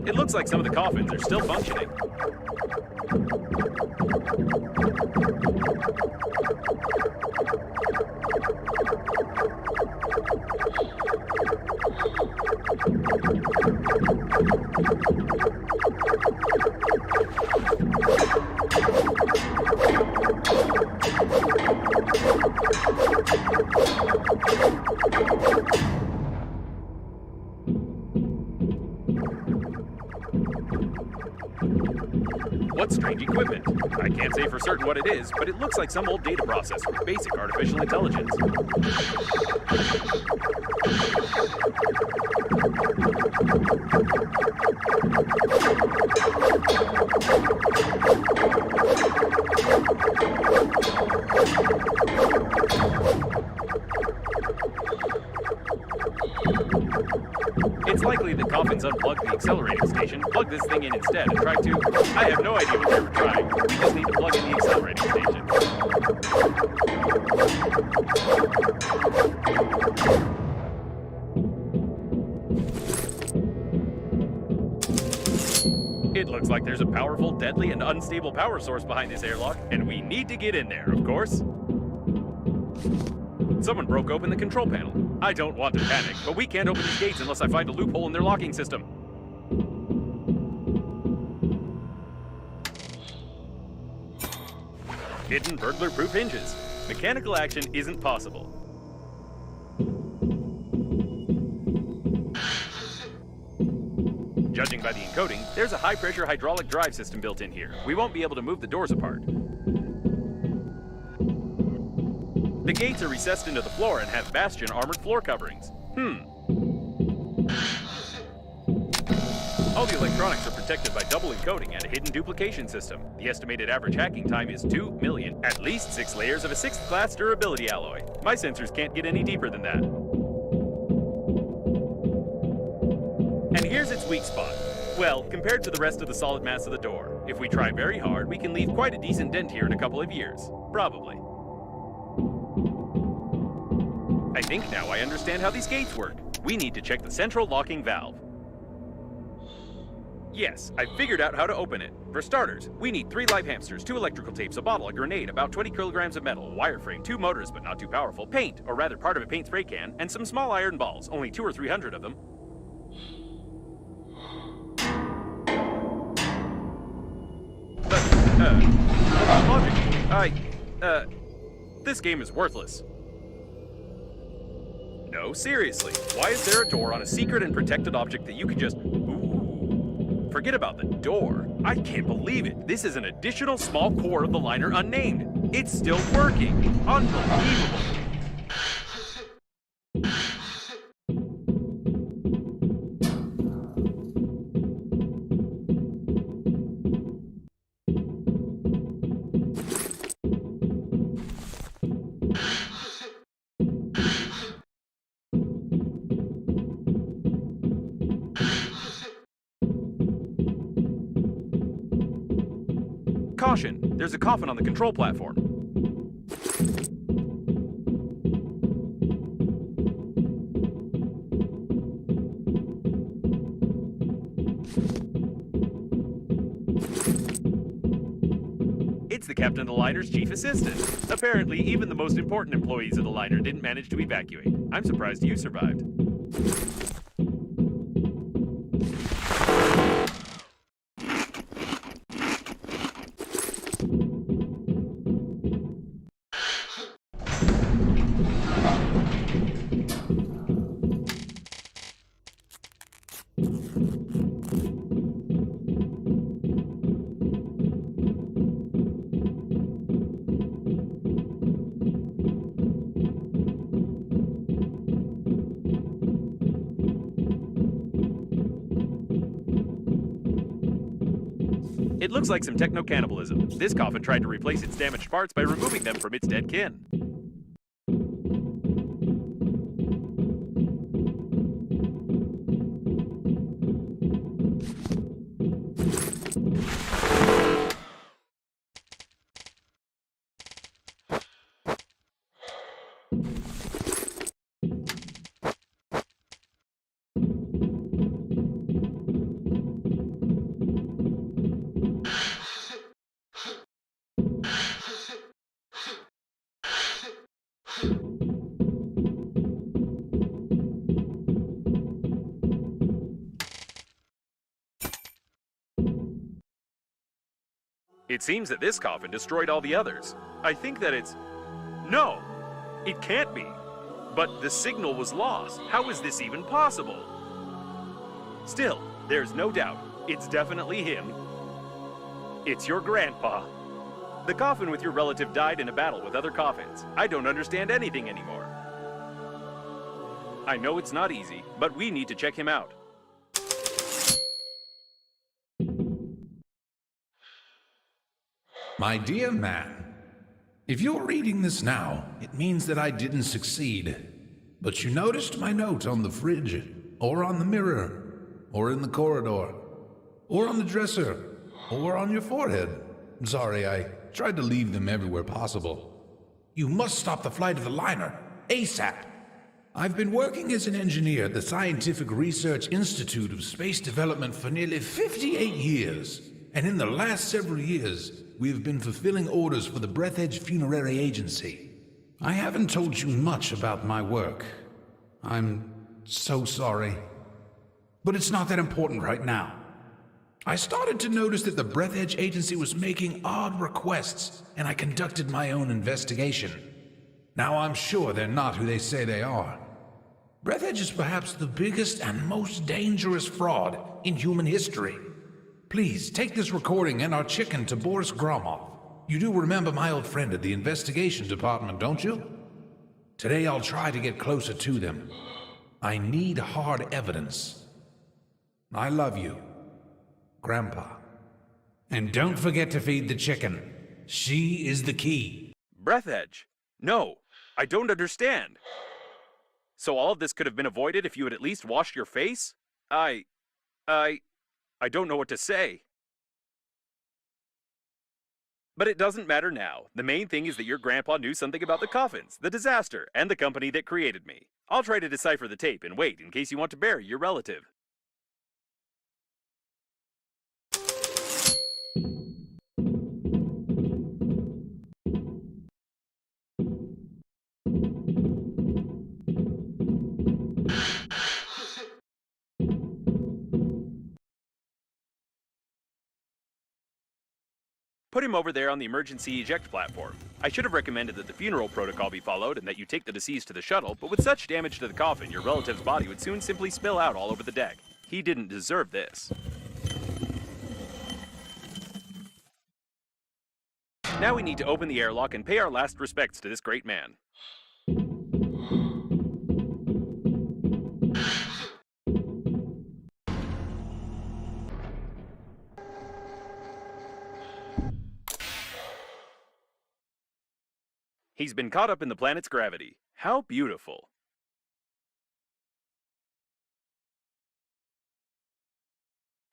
It looks like some of the coffins are still functioning. What strange equipment? I can't say for certain what it is, but it looks like some old data processor with basic artificial intelligence. It's likely the coffins unplugged the accelerating station, plugged this thing in instead, and tried to... I have no idea what they were trying. We just need to plug in the accelerating station. It looks like there's a powerful, deadly, and unstable power source behind this airlock, and we need to get in there, of course. Someone broke open the control panel. I don't want to panic, but we can't open these gates unless I find a loophole in their locking system. Hidden burglar-proof hinges. Mechanical action isn't possible. Judging by the encoding, there's a high-pressure hydraulic drive system built in here. We won't be able to move the doors apart. The gates are recessed into the floor and have bastion armored floor coverings. All the electronics are protected by double encoding and a hidden duplication system. The estimated average hacking time is 2 million. At least 6 layers of a 6th class durability alloy. My sensors can't get any deeper than that. And here's its weak spot. Well, compared to the rest of the solid mass of the door. If we try very hard, we can leave quite a decent dent here in a couple of years. Probably. I think now I understand how these gates work. We need to check the central locking valve. Yes, I figured out how to open it. For starters, we need 3 live hamsters, 2 electrical tapes, a bottle, a grenade, about 20 kilograms of metal, a wireframe, 2 motors but not too powerful, paint, or rather part of a paint spray can, and some small iron balls, only 200 or 300 of them. Logic. This game is worthless. No, seriously. Why is there a door on a secret and protected object that you can just... Ooh. Forget about the door. I can't believe it. This is an additional small core of the liner unnamed. It's still working. Unbelievable. Caution, there's a coffin on the control platform. It's the captain of the liner's chief assistant. Apparently, even the most important employees of the liner didn't manage to evacuate. I'm surprised you survived. It looks like some techno-cannibalism. This coffin tried to replace its damaged parts by removing them from its dead kin. It seems that this coffin destroyed all the others. I think that it's... No! It can't be! But the signal was lost. How is this even possible? Still, there's no doubt. It's definitely him. It's your grandpa. The coffin with your relative died in a battle with other coffins. I don't understand anything anymore. I know it's not easy, but we need to check him out. My dear man, if you're reading this now, it means that I didn't succeed. But you noticed my note on the fridge, or on the mirror, or in the corridor, or on the dresser, or on your forehead. Sorry, I tried to leave them everywhere possible. You must stop the flight of the liner, ASAP. I've been working as an engineer at the Scientific Research Institute of Space Development for nearly 58 years. And in the last several years, we have been fulfilling orders for the Breathedge Funerary Agency. I haven't told you much about my work. I'm so sorry. But it's not that important right now. I started to notice that the Breathedge Agency was making odd requests, and I conducted my own investigation. Now I'm sure they're not who they say they are. Breathedge is perhaps the biggest and most dangerous fraud in human history. Please, take this recording and our chicken to Boris Gromov. You do remember my old friend at the investigation department, don't you? Today I'll try to get closer to them. I need hard evidence. I love you, Grandpa. And don't forget to feed the chicken. She is the key. Breathedge? No, I don't understand. So all of this could have been avoided if you had at least washed your face? I don't know what to say. But it doesn't matter now. The main thing is that your grandpa knew something about the coffins, the disaster, and the company that created me. I'll try to decipher the tape and wait in case you want to bury your relative. Put him over there on the emergency eject platform. I should have recommended that the funeral protocol be followed and that you take the deceased to the shuttle, but with such damage to the coffin, your relative's body would soon simply spill out all over the deck. He didn't deserve this. Now we need to open the airlock and pay our last respects to this great man. He's been caught up in the planet's gravity. How beautiful.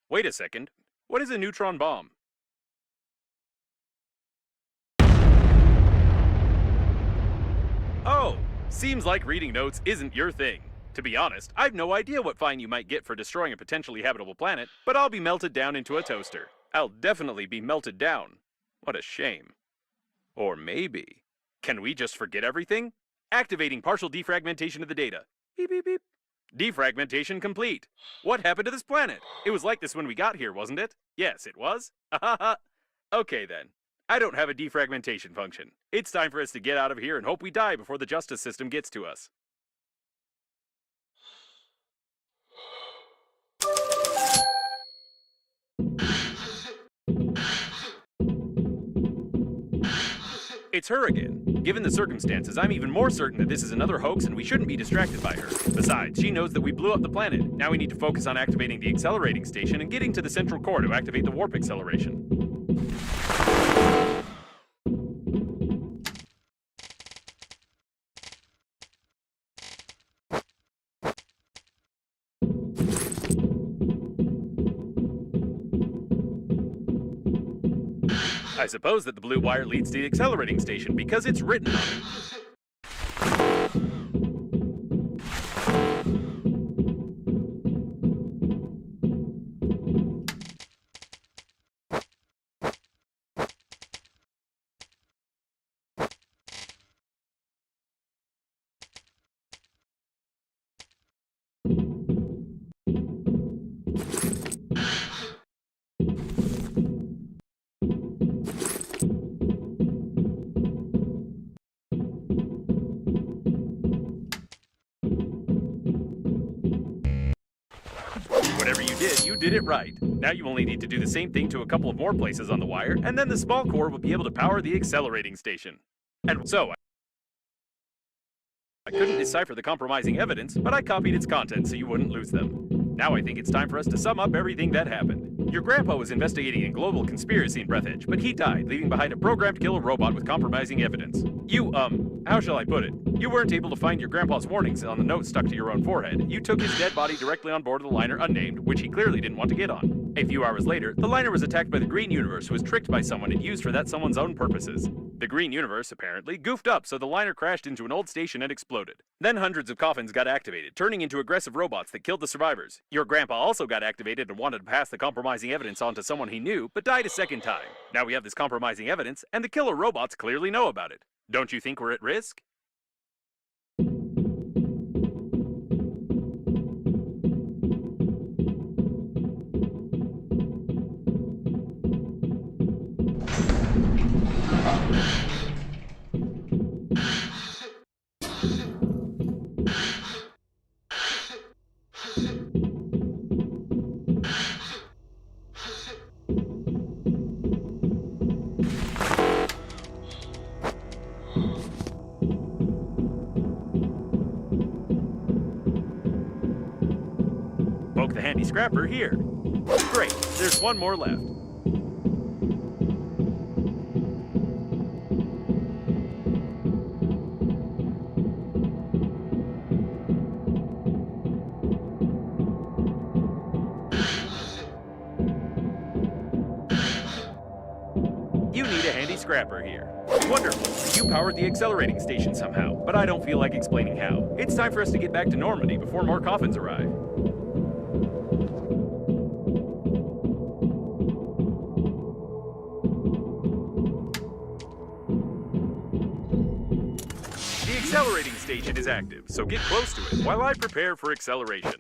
Wait a second. What is a neutron bomb? Oh, seems like reading notes isn't your thing. To be honest, I've no idea what fine you might get for destroying a potentially habitable planet, but I'll be melted down into a toaster. I'll definitely be melted down. What a shame. Or maybe... Can we just forget everything? Activating partial defragmentation of the data. Beep, beep, beep. Defragmentation complete. What happened to this planet? It was like this when we got here, wasn't it? Yes, it was. Okay then. I don't have a defragmentation function. It's time for us to get out of here and hope we die before the justice system gets to us. It's her again. Given the circumstances, I'm even more certain that this is another hoax and we shouldn't be distracted by her. Besides, she knows that we blew up the planet. Now we need to focus on activating the accelerating station and getting to the central core to activate the warp acceleration. I suppose that the blue wire leads to the accelerating station because it's written on it. Whatever you did it right. Now you only need to do the same thing to a couple of more places on the wire, and then the small core will be able to power the accelerating station. And so, I couldn't decipher the compromising evidence, but I copied its contents so you wouldn't lose them. Now I think it's time for us to sum up everything that happened. Your grandpa was investigating a global conspiracy in Breathedge, but he died, leaving behind a programmed killer robot with compromising evidence. You, how shall I put it? You weren't able to find your grandpa's warnings on the note stuck to your own forehead. You took his dead body directly on board of the liner unnamed, which he clearly didn't want to get on. A few hours later, the liner was attacked by the Green Universe, who was tricked by someone and used for that someone's own purposes. The Green Universe, apparently, goofed up, so the liner crashed into an old station and exploded. Then hundreds of coffins got activated, turning into aggressive robots that killed the survivors. Your grandpa also got activated and wanted to pass the compromising evidence on to someone he knew, but died a second time. Now we have this compromising evidence, and the killer robots clearly know about it. Don't you think we're at risk? Poke the handy scrapper here. Great, there's one more left. You need a handy scrapper here. Wonderful. You powered the accelerating station somehow, but I don't feel like explaining how. It's time for us to get back to Normandy before more coffins arrive. The accelerating station is active, so get close to it while I prepare for acceleration.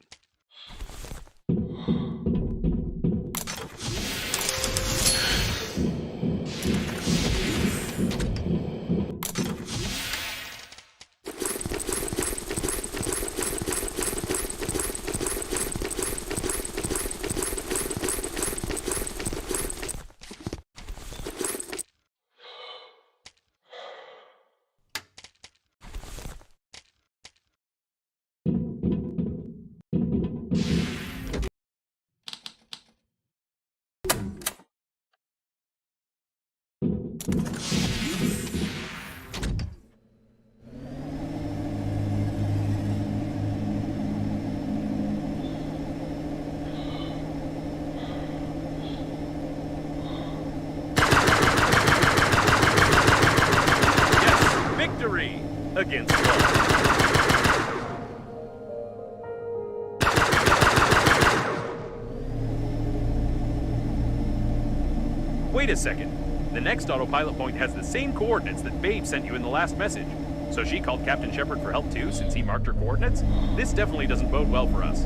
Wait a second. The next autopilot point has the same coordinates that Babe sent you in the last message. So she called Captain Shepard for help too, since he marked her coordinates? This definitely doesn't bode well for us.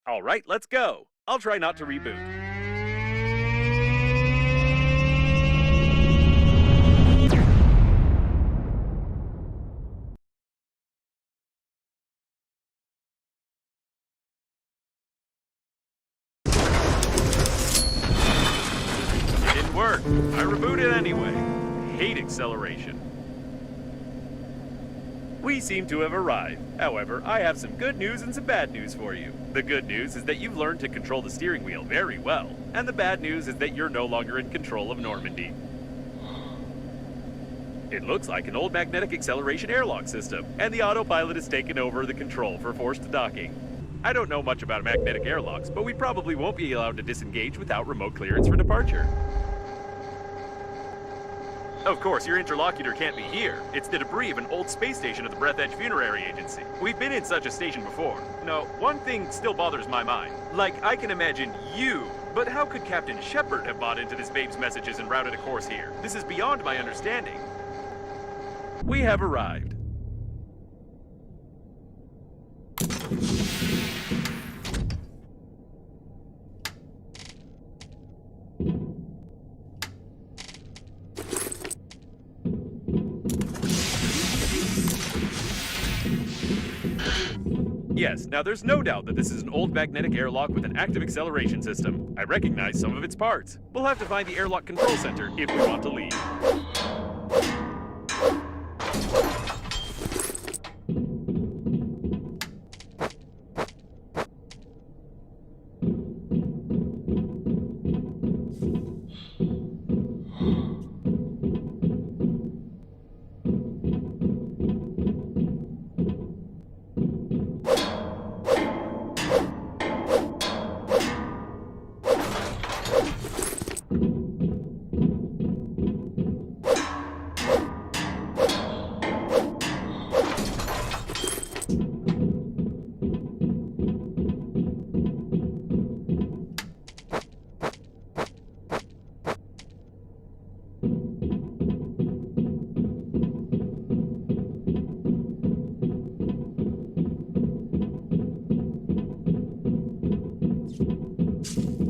All right, let's go. I'll try not to reboot. It didn't work. I rebooted anyway. Hate acceleration. We seem to have arrived. However, I have some good news and some bad news for you. The good news is that you've learned to control the steering wheel very well. And the bad news is that you're no longer in control of Normandy. It looks like an old magnetic acceleration airlock system, and the autopilot has taken over the control for forced docking. I don't know much about magnetic airlocks, but we probably won't be allowed to disengage without remote clearance for departure. Of course, your interlocutor can't be here. It's the debris of an old space station of the Breath Edge Funerary Agency. We've been in such a station before. No, one thing still bothers my mind. Like, I can imagine you, but how could Captain Shepard have bought into this Babe's messages and routed a course here? This is beyond my understanding. We have arrived. Yes, now there's no doubt that this is an old magnetic airlock with an active acceleration system. I recognize some of its parts. We'll have to find the airlock control center if we want to leave.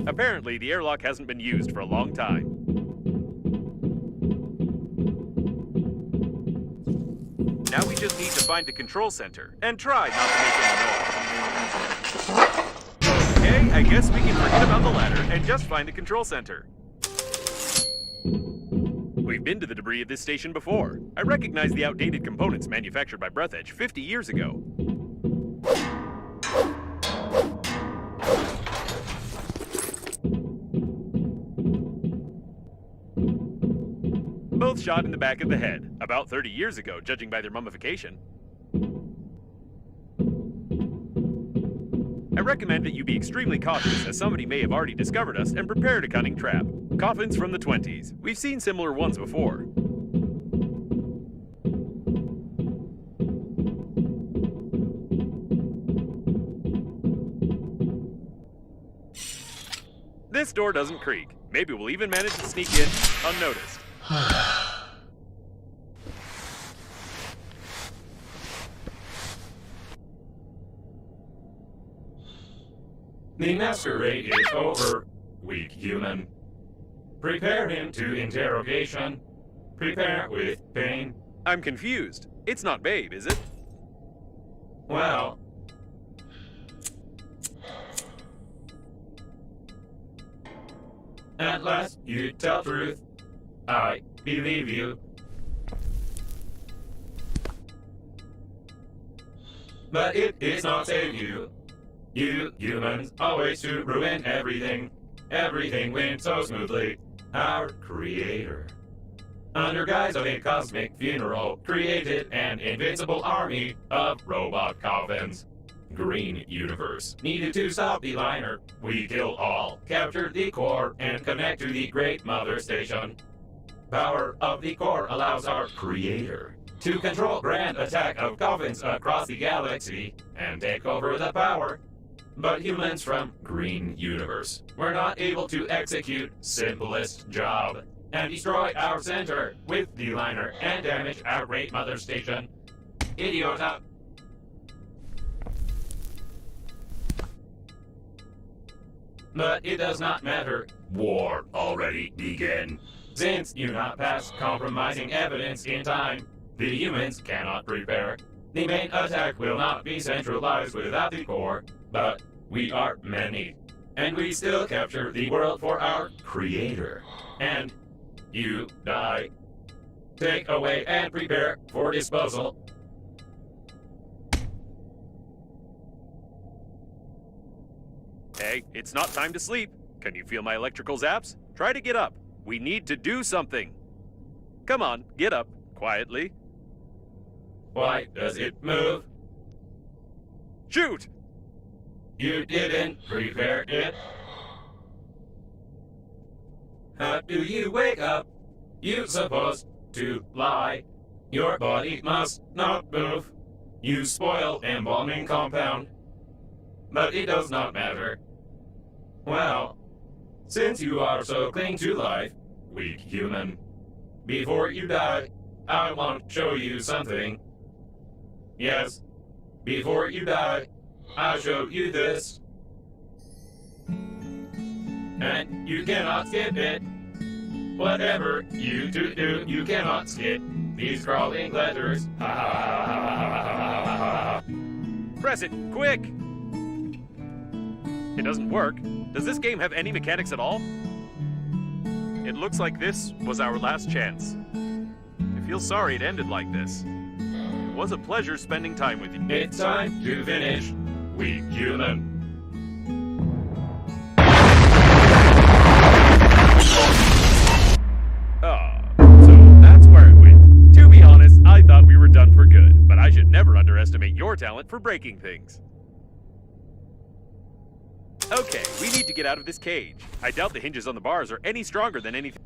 Apparently, the airlock hasn't been used for a long time. Now we just need to find the control center and try not to make any noise. Okay, I guess we can forget about the ladder and just find the control center. We've been to the debris of this station before. I recognize the outdated components manufactured by Breath Edge 50 years ago. Both shot in the back of the head, about 30 years ago, judging by their mummification. I recommend that you be extremely cautious, as somebody may have already discovered us and prepared a cunning trap. Coffins from the 20s. We've seen similar ones before. This door doesn't creak. Maybe we'll even manage to sneak in unnoticed. The masquerade is over, weak human. Prepare him to interrogation. Prepare with pain. I'm confused. It's not Babe, is it? Well, at last you tell truth. I believe you. But it is not save you. You humans always to ruin everything. Everything went so smoothly. Our creator, under guise of a cosmic funeral, created an invincible army of robot coffins. Green Universe needed to stop the liner. We kill all, captured the core, and connect to the Great Mother Station. Power of the core allows our creator to control grand attack of coffins across the galaxy and take over the power. But humans from Green Universe were not able to execute simplest job and destroy our center with the liner and damage our great mother station. Idiota. But it does not matter. War already began. Since you not pass compromising evidence in time, the humans cannot prepare. The main attack will not be centralized without the core, but we are many. And we still capture the world for our creator. And you die. Take away and prepare for disposal. Hey, it's not time to sleep. Can you feel my electrical zaps? Try to get up. We need to do something. Come on, get up. Quietly. Why does it move? Shoot! You didn't prepare it. How do you wake up? You supposed to lie. Your body must not move. You spoil embalming compound. But it does not matter. Well, since you are so cling to life, weak human, before you die, I want to show you something. Yes, before you die, I'll show you this. And you cannot skip it. Whatever you do, you cannot skip these crawling letters. Ha ha ha ha ha ha ha ha. Press it, quick! It doesn't work. Does this game have any mechanics at all? It looks like this was our last chance. I feel sorry it ended like this. It was a pleasure spending time with you. It's time to finish, weak human. So that's where it went. To be honest, I thought we were done for good, but I should never underestimate your talent for breaking things. Okay, we need to get out of this cage. I doubt the hinges on the bars are any stronger than anything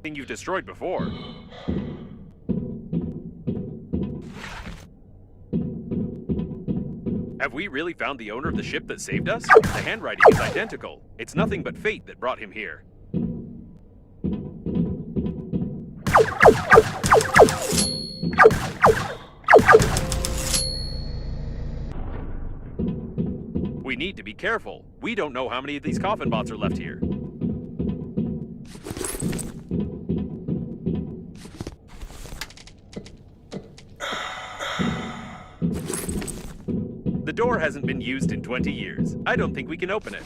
you've destroyed before. Have we really found the owner of the ship that saved us? The handwriting is identical. It's nothing but fate that brought him here. We need to be careful. We don't know how many of these coffin bots are left here. The door hasn't been used in 20 years. I don't think we can open it.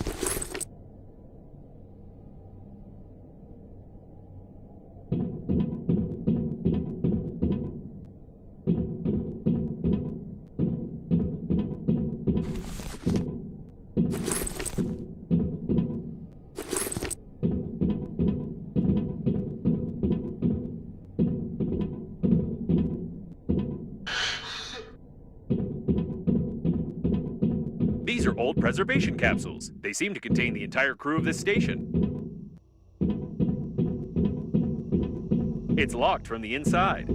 These are old preservation capsules. They seem to contain the entire crew of this station. It's locked from the inside.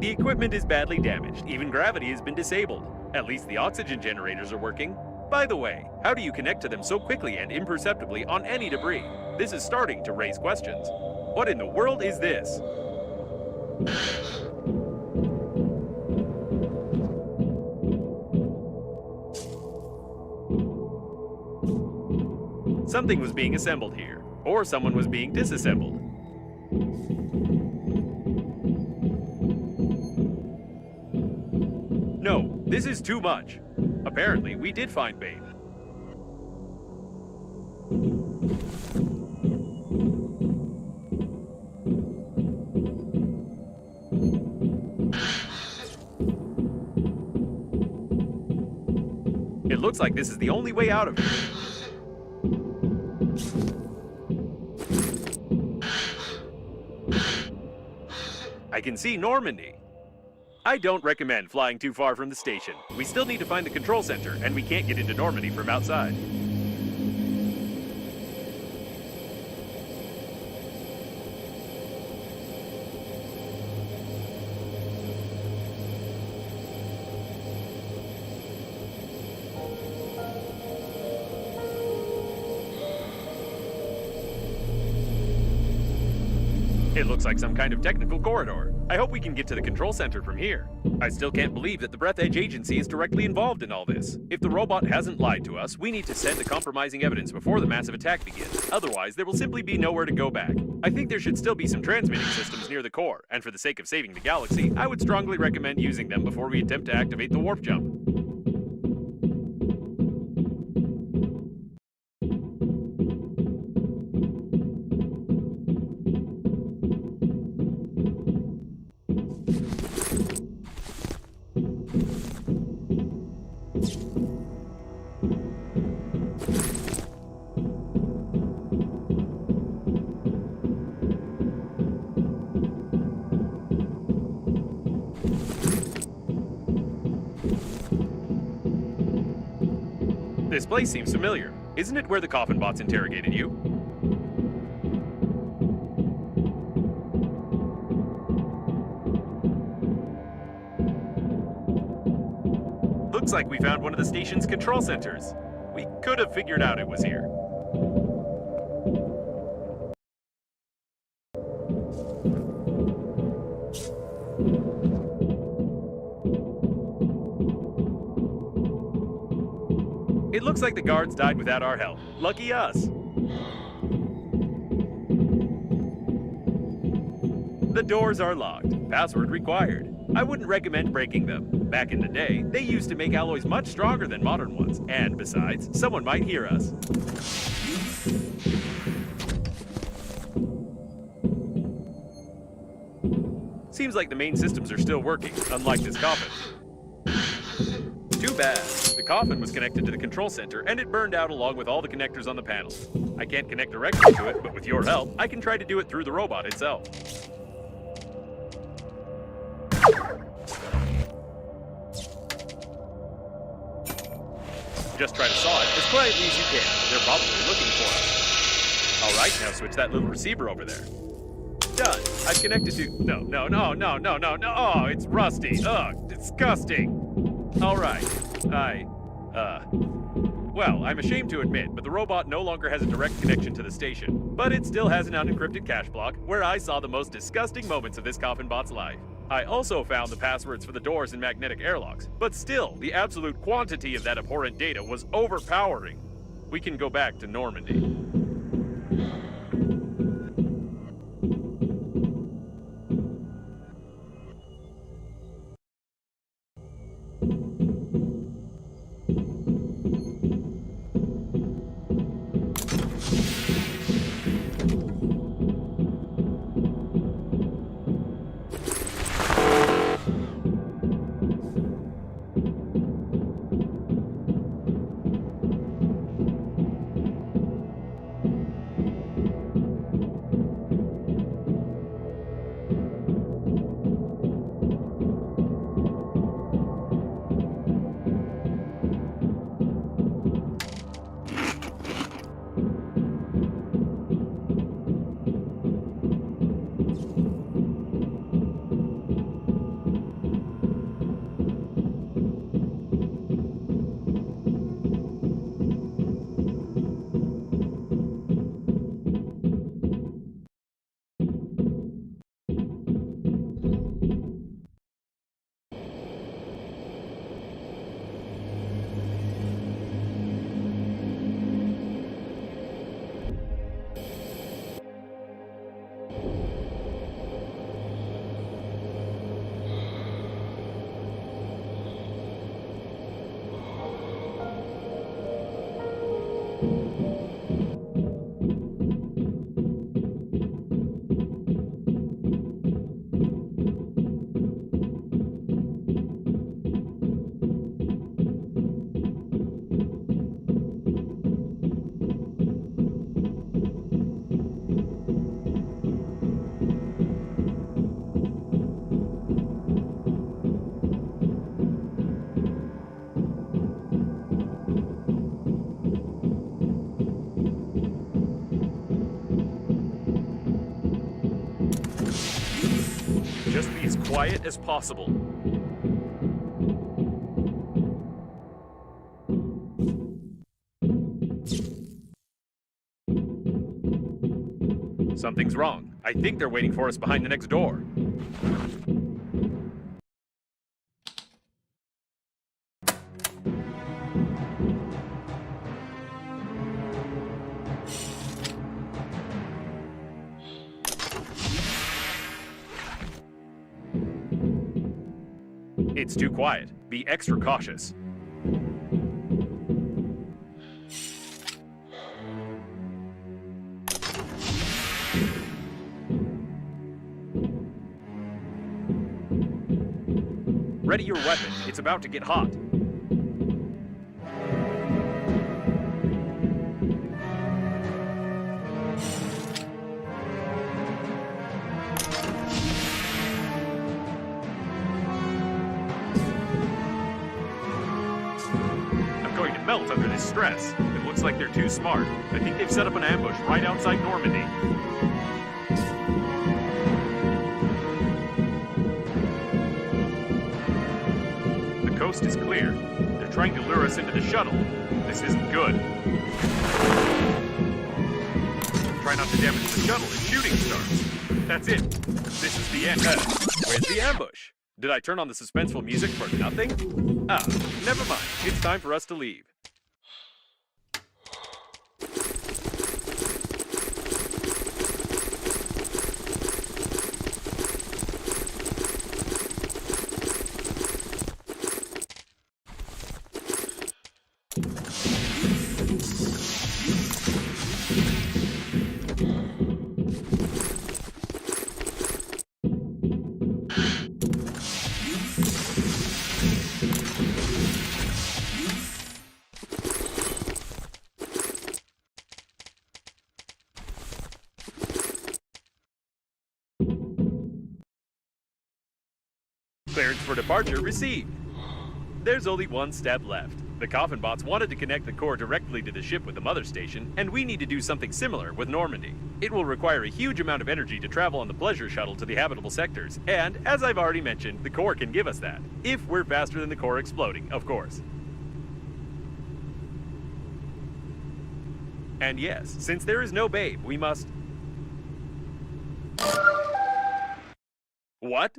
The equipment is badly damaged. Even gravity has been disabled. At least the oxygen generators are working. By the way, how do you connect to them so quickly and imperceptibly on any debris? This is starting to raise questions. What in the world is this? Something was being assembled here, or someone was being disassembled. No, this is too much. Apparently, we did find Babe. It looks like this is the only way out of it. I can see Normandy. I don't recommend flying too far from the station. We still need to find the control center, and we can't get into Normandy from outside. It looks like some kind of technical corridor. I hope we can get to the control center from here. I still can't believe that the Breath Edge Agency is directly involved in all this. If the robot hasn't lied to us, we need to send the compromising evidence before the massive attack begins. Otherwise, there will simply be nowhere to go back. I think there should still be some transmitting systems near the core, and for the sake of saving the galaxy, I would strongly recommend using them before we attempt to activate the warp jump. This place seems familiar. Isn't it where the coffin bots interrogated you? Looks like we found one of the station's control centers. We could have figured out it was here. It looks like the guards died without our help. Lucky us. The doors are locked. Password required. I wouldn't recommend breaking them. Back in the day, they used to make alloys much stronger than modern ones. And besides, someone might hear us. Seems like the main systems are still working, unlike this coffin. Too bad. The coffin was connected to the control center, and it burned out along with all the connectors on the panel. I can't connect directly to it, but with your help, I can try to do it through the robot itself. Just try to saw it as quietly as you can. They're probably looking for us. All right, now switch that little receiver over there. Done. I've connected to... No. Oh, it's rusty. Ugh, disgusting. All right. Well, I'm ashamed to admit, but the robot no longer has a direct connection to the station. But it still has an unencrypted cache block where I saw the most disgusting moments of this coffin bot's life. I also found the passwords for the doors and magnetic airlocks, but still, the absolute quantity of that abhorrent data was overpowering. We can go back to Normandy. quiet as possible. Something's wrong. I think they're waiting for us behind the next door. It's too quiet. Be extra cautious. Ready your weapon. It's about to get hot. I'm going to melt under this stress. It looks like they're too smart. I think they've set up an ambush right outside Normandy. The coast is clear. They're trying to lure us into the shuttle. This isn't good. Try not to damage the shuttle as shooting starts. That's it. This is the end. Where's the ambush? Did I turn on the suspenseful music for nothing? Ah, never mind. It's time for us to leave. Clearance for departure received. There's only one step left. The coffin bots wanted to connect the core directly to the ship with the mother station, and we need to do something similar with Normandy. It will require a huge amount of energy to travel on the pleasure shuttle to the habitable sectors, and as I've already mentioned, the core can give us that. If we're faster than the core exploding, of course. And yes, since there is no babe, we must... What?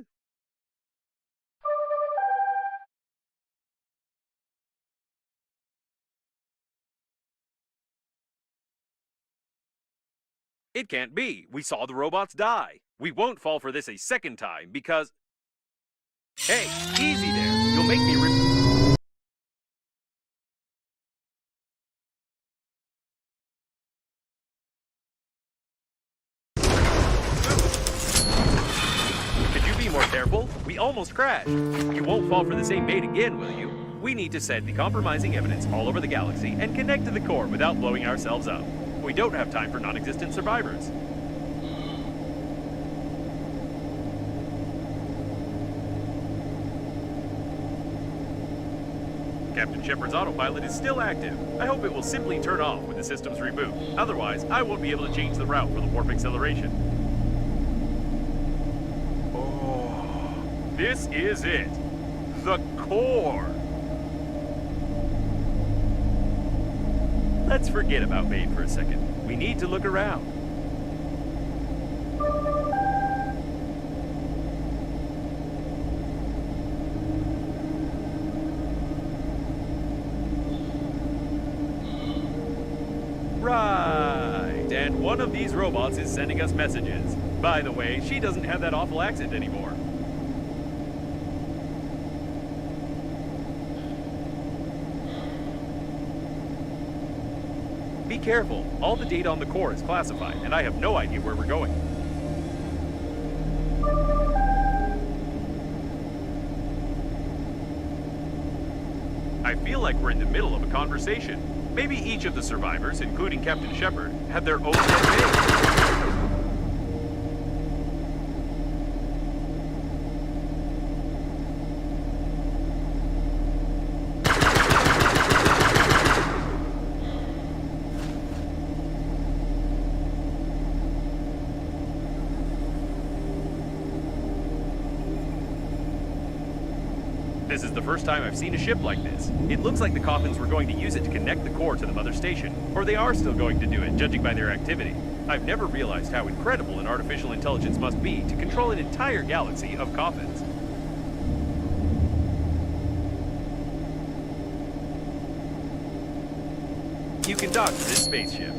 It can't be. We saw the robots die. We won't fall for this a second time because... Hey, easy there. You'll make me Could you be more careful? We almost crashed. You won't fall for the same bait again, will you? We need to send the compromising evidence all over the galaxy and connect to the core without blowing ourselves up. We don't have time for non-existent survivors. Captain Shepard's autopilot is still active. I hope it will simply turn off when the systems reboot. Otherwise, I won't be able to change the route for the warp acceleration. Oh, this is it. The core. Let's forget about Bane for a second. We need to look around. Right, and one of these robots is sending us messages. By the way, she doesn't have that awful accent anymore. Be careful. All the data on the core is classified, and I have no idea where we're going. I feel like we're in the middle of a conversation. Maybe each of the survivors, including Captain Shepard, have their own dead This is the first time I've seen a ship like this. It looks like the coffins were going to use it to connect the core to the mother station, or they are still going to do it, judging by their activity. I've never realized how incredible an artificial intelligence must be to control an entire galaxy of coffins. You can dock to this spaceship.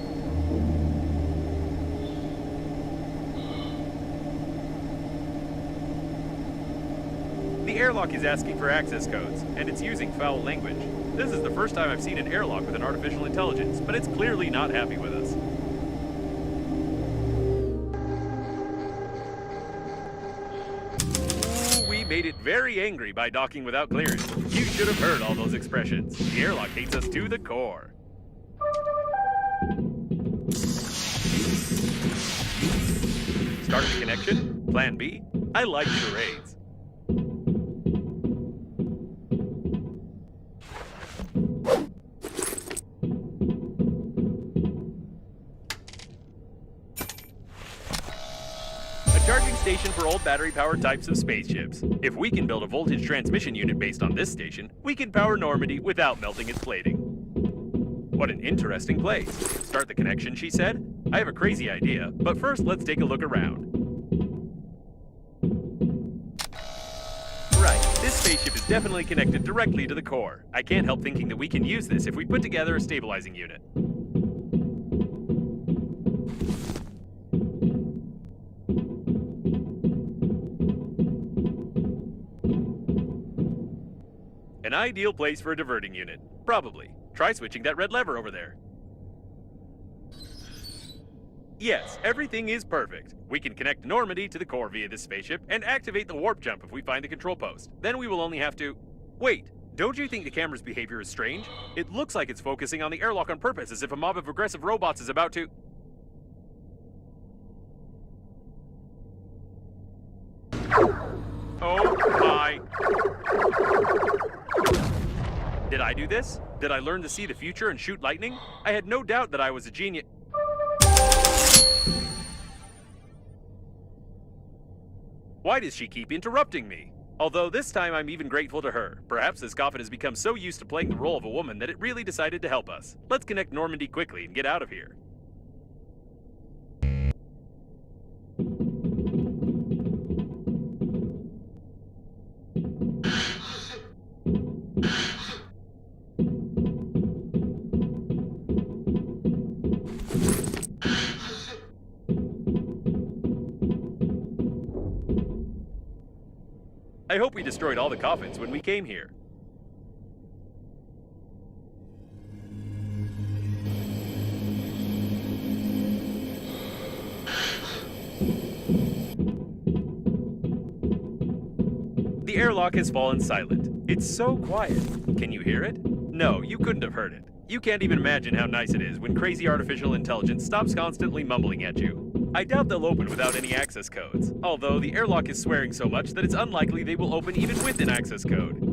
The airlock is asking for access codes, and it's using foul language. This is the first time I've seen an airlock with an artificial intelligence, but it's clearly not happy with us. Ooh, we made it very angry by docking without clearance. You should have heard all those expressions. The airlock hates us to the core. Start the connection? Plan B? I like charades. Charging station for old battery-powered types of spaceships. If we can build a voltage transmission unit based on this station, we can power Normandy without melting its plating. What an interesting place. Start the connection, she said. I have a crazy idea, but first let's take a look around. Right, this spaceship is definitely connected directly to the core. I can't help thinking that we can use this if we put together a stabilizing unit. An ideal place for a diverting unit. Probably. Try switching that red lever over there. Yes, everything is perfect. We can connect Normandy to the core via this spaceship and activate the warp jump if we find the control post. Then we will only have to... Wait, don't you think the camera's behavior is strange? It looks like it's focusing on the airlock on purpose, as if a mob of aggressive robots is about to... Oh my... Did I do this? Did I learn to see the future and shoot lightning? I had no doubt that I was a genius. Why does she keep interrupting me? Although this time I'm even grateful to her. Perhaps this coffin has become so used to playing the role of a woman that it really decided to help us. Let's connect Normandy quickly and get out of here. I hope we destroyed all the coffins when we came here. The airlock has fallen silent. It's so quiet. Can you hear it? No, you couldn't have heard it. You can't even imagine how nice it is when crazy artificial intelligence stops constantly mumbling at you. I doubt they'll open without any access codes, although the airlock is swearing so much that it's unlikely they will open even with an access code.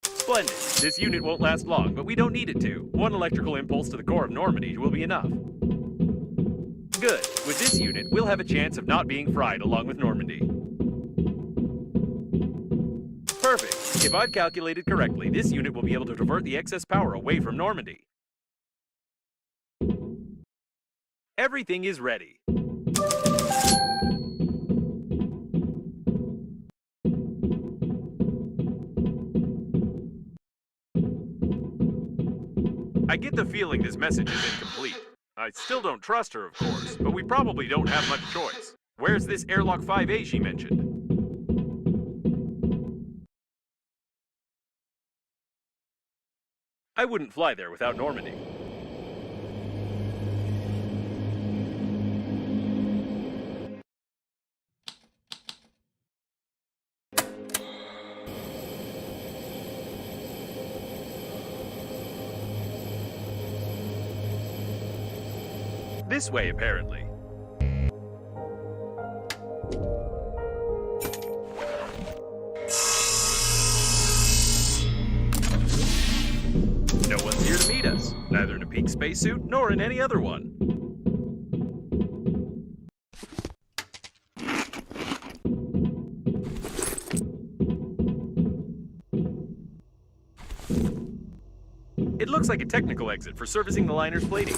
Splendid. This unit won't last long, but we don't need it to. One electrical impulse to the core of Normandy will be enough. Good. With this unit, we'll have a chance of not being fried along with Normandy. Perfect. If I've calculated correctly, this unit will be able to divert the excess power away from Normandy. Everything is ready. I get the feeling this message is incomplete. I still don't trust her, of course, but we probably don't have much choice. Where's this airlock 5A she mentioned? I wouldn't fly there without Normandy. This way, apparently. No one's here to meet us, neither in a peak spacesuit nor in any other one. It looks like a technical exit for servicing the liner's plating.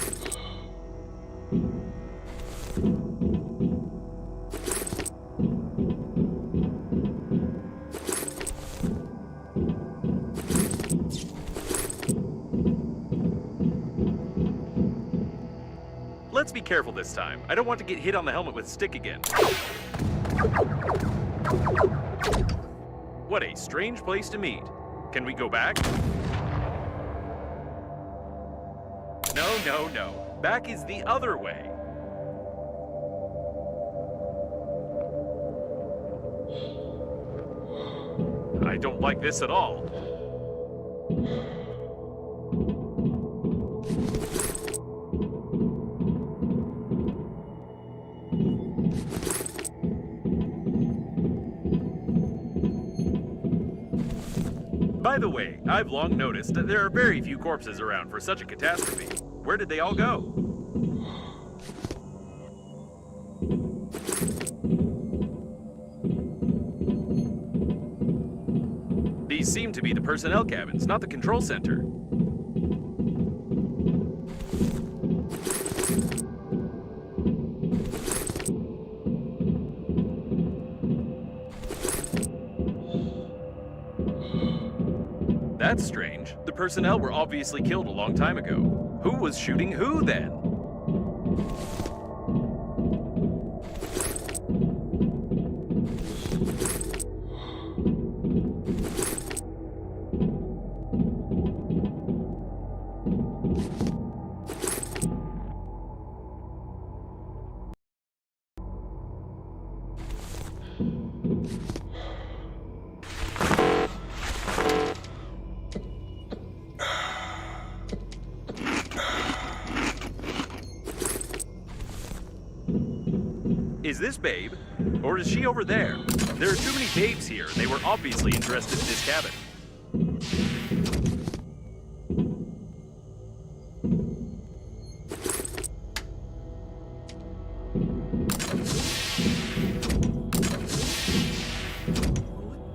Let's be careful this time. I don't want to get hit on the helmet with stick again. What a strange place to meet. Can we go back? No, no, no. Back is the other way. I don't like this at all. By the way, I've long noticed that there are very few corpses around for such a catastrophe. Where did they all go? These seem to be the personnel cabins, not the control center. That's strange. The personnel were obviously killed a long time ago. Who was shooting who then? Is this Babe? Or is she over there? There are too many babes here, and they were obviously interested in this cabin.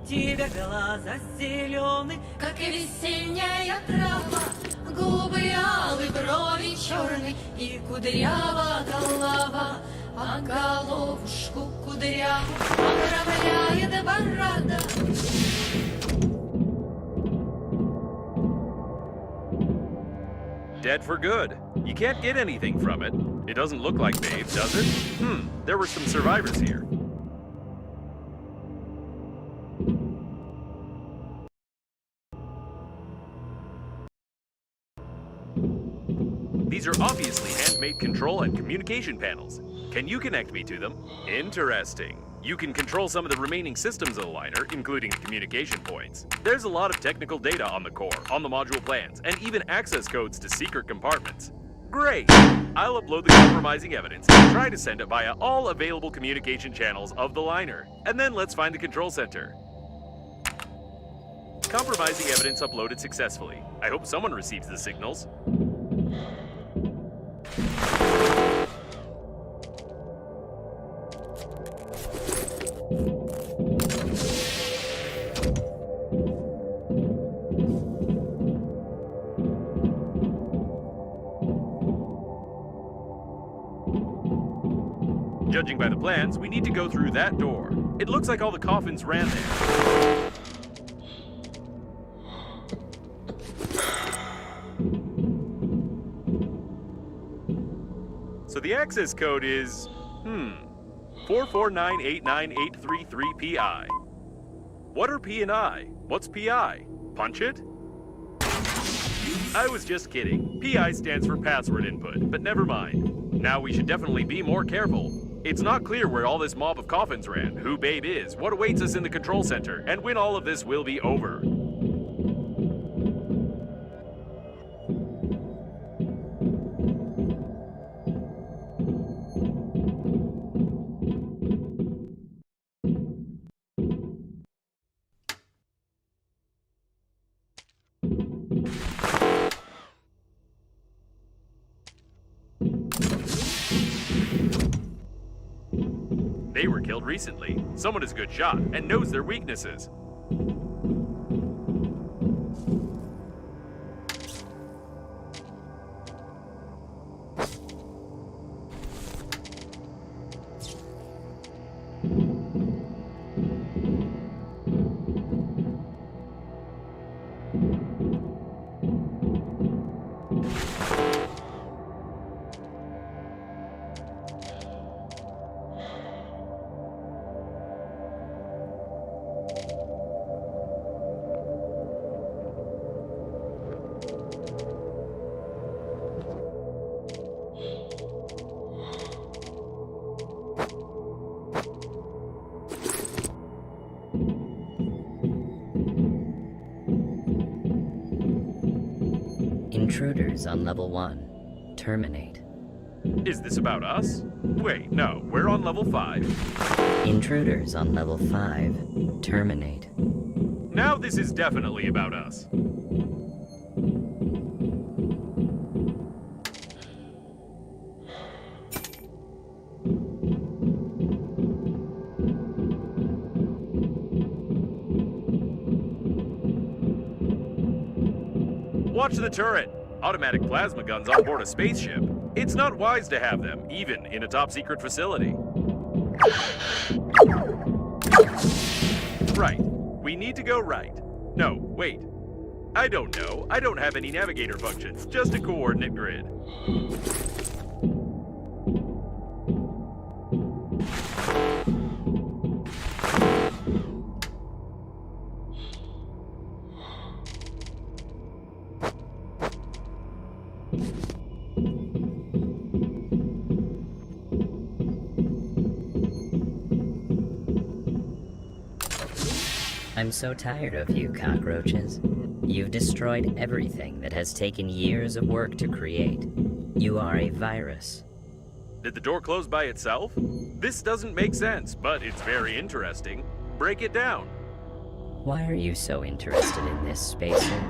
У тебя глаза зеленые, как и весенняя трава, губы алые, брови черные и кудрява голова. А головушку кудряву обрамляет борода. Dead for good. You can't get anything from it. It doesn't look like Babe, does it? There were some survivors here. These are obviously handmade control and communication panels. Can you connect me to them? Interesting. You can control some of the remaining systems of the liner, including the communication points. There's a lot of technical data on the core, on the module plans, and even access codes to secret compartments. Great! I'll upload the compromising evidence and try to send it via all available communication channels of the liner. And then let's find the control center. Compromising evidence uploaded successfully. I hope someone receives the signals. Judging by the plans, we need to go through that door. It looks like all the coffins ran there. So the access code is, 449898333PI. What are P and I? What's PI? Punch it? I was just kidding. PI stands for password input, but never mind. Now we should definitely be more careful. It's not clear where all this mob of coffins ran, who Babe is, what awaits us in the control center, and when all of this will be over. They were killed recently. Someone is a good shot and knows their weaknesses. Intruders on level 1. Terminate. Is this about us? Wait, no, we're on level 5. Intruders on level 5. Terminate. Now this is definitely about us. Watch the turret! Automatic plasma guns on board a spaceship. It's not wise to have them, even in a top-secret facility. Right. We need to go right. No, wait. I don't know. I don't have any navigator functions, just a coordinate grid. I'm so tired of you, cockroaches. You've destroyed everything that has taken years of work to create. You are a virus. Did the door close by itself? This doesn't make sense, but it's very interesting. Break it down. Why are you so interested in this spacesuit?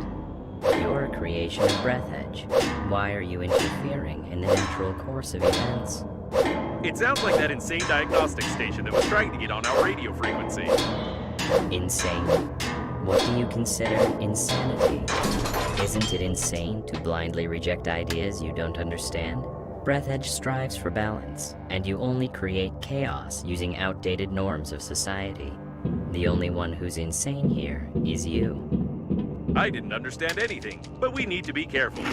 You're a creation of Breathedge. Why are you interfering in the natural course of events? It sounds like that insane diagnostic station that was trying to get on our radio frequency. Insane? What do you consider insanity? Isn't it insane to blindly reject ideas you don't understand? Breathedge strives for balance, and you only create chaos using outdated norms of society. The only one who's insane here is you. I didn't understand anything, but we need to be careful.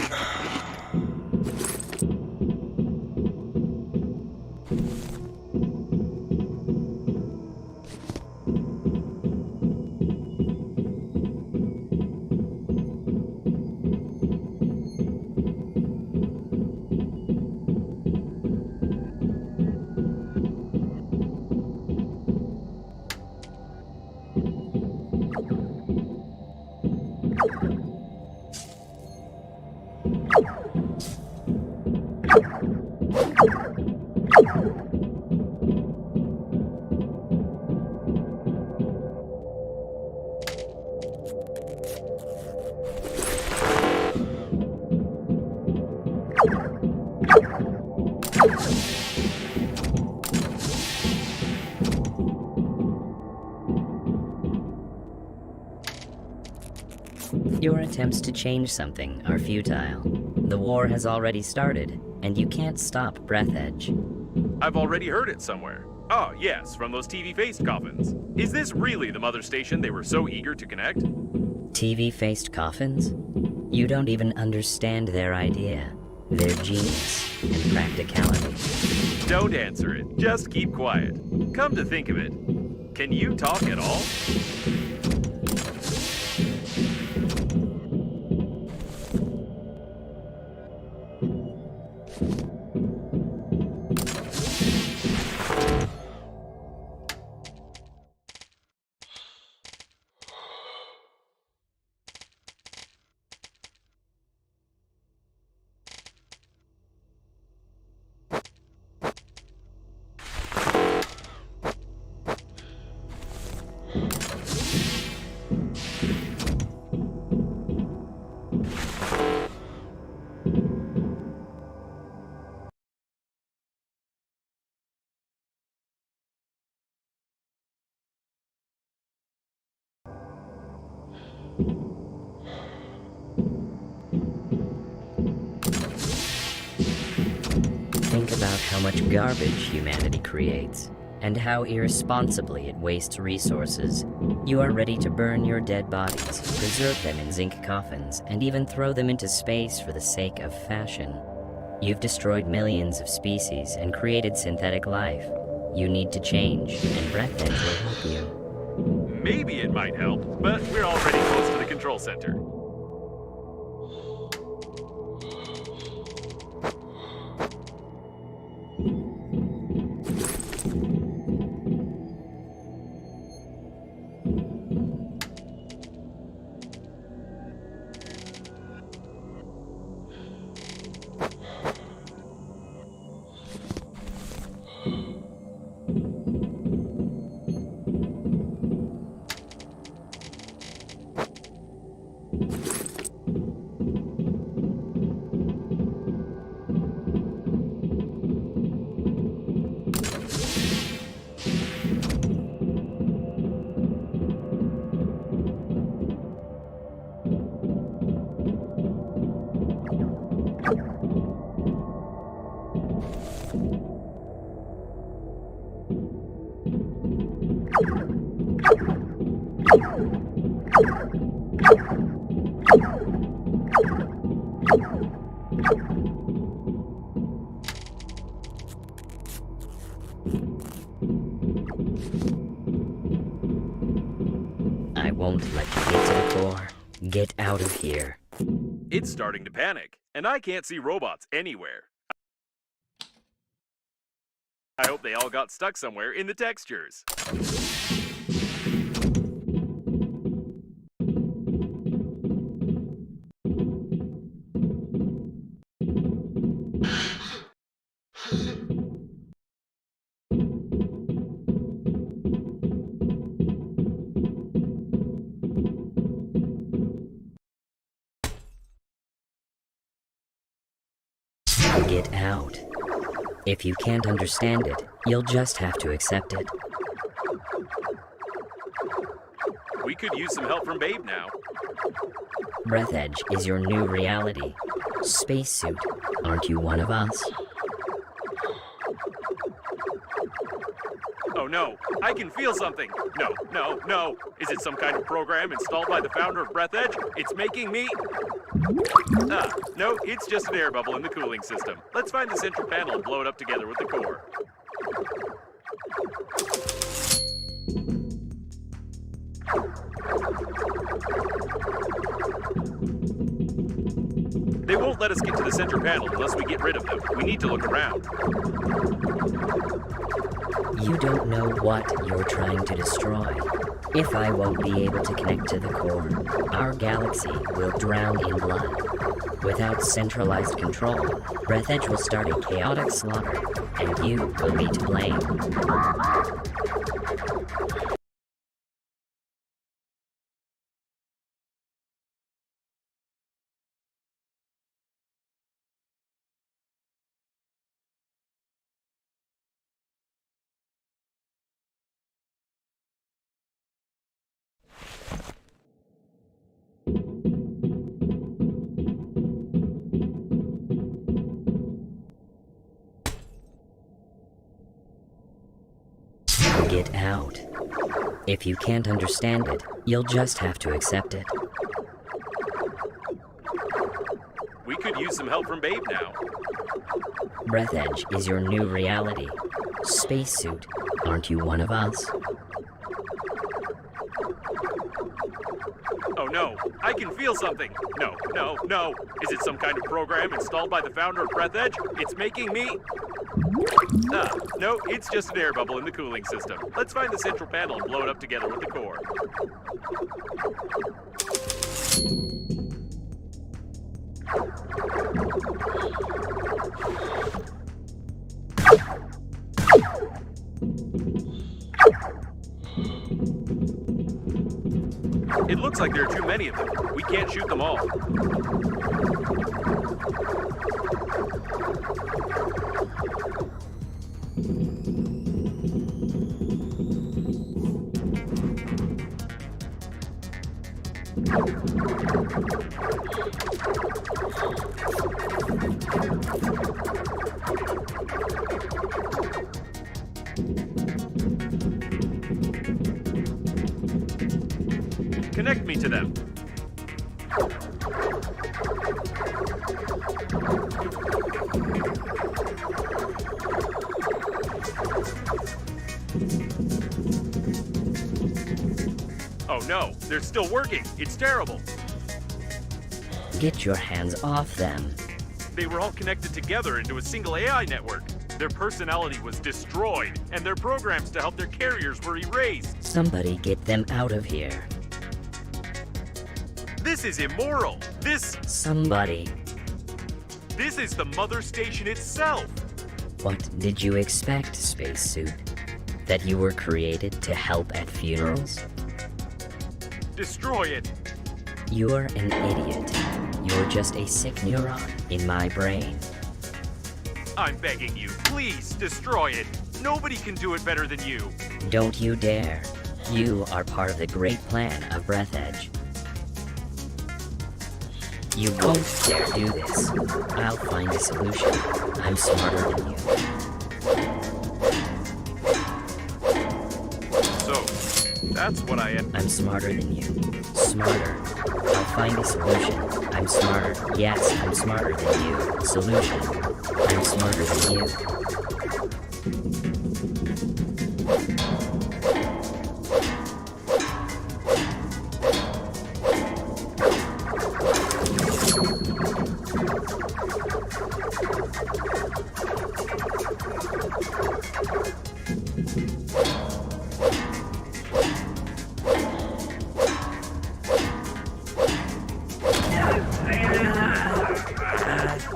Your attempts to change something are futile. The war has already started, and you can't stop Breathedge. I've already heard it somewhere. Oh, yes, from those TV-faced coffins. Is this really the mother station they were so eager to connect? TV-faced coffins? You don't even understand their idea, their genius, and practicality. Don't answer it. Just keep quiet. Come to think of it, can you talk at all? Think about how much garbage humanity creates, and how irresponsibly it wastes resources. You are ready to burn your dead bodies, preserve them in zinc coffins, and even throw them into space for the sake of fashion. You've destroyed millions of species and created synthetic life. You need to change, and Breathedge will help you. Maybe it might help, but we're already close to the control center. I won't let you get to the core. Get out of here. It's starting to panic, and I can't see robots anywhere. I hope they all got stuck somewhere in the textures. Get out. If you can't understand it, you'll just have to accept it. We could use some help from Babe now. Breathedge is your new reality. Spacesuit, aren't you one of us? Oh no, I can feel something. No, no, no. Is it some kind of program installed by the founder of Breathedge? It's making me... Ah, no, it's just an air bubble in the cooling system. Let's find the central panel and blow it up together with the core. They won't let us get to the center panel unless we get rid of them. We need to look around. You don't know what you're trying to destroy. If I won't be able to connect to the core, our galaxy will drown in blood. Without centralized control, Breathedge will start a chaotic slaughter, and you will be to blame. Get out. If you can't understand it, you'll just have to accept it. We could use some help from Babe now. Breath Edge is your new reality. Spacesuit, aren't you one of us? Oh no, I can feel something. No, no, no. Is it some kind of program installed by the founder of Breath Edge? It's making me... No, it's just an air bubble in the cooling system. Let's find the central panel and blow it up together with the core. It looks like there are too many of them. We can't shoot them all. Connect me to them. Oh no, they're still working. It's terrible. Get your hands off them. They were all connected together into a single AI network. Their personality was destroyed, and their programs to help their carriers were erased. Somebody get them out of here. This is immoral. Somebody. This is the mother station itself. What did you expect, spacesuit? That you were created to help at funerals? Destroy it. You're an idiot. You're just a sick neuron in my brain. I'm begging you, please destroy it. Nobody can do it better than you. Don't you dare. You are part of the great plan of Breath Edge. You won't dare do this. I'll find a solution. I'm smarter than you. So, that's what I am. I'm smarter than you. Smarter. I'll find a solution. I'm smarter. Yes, I'm smarter than you. Solution. I'm smarter than you.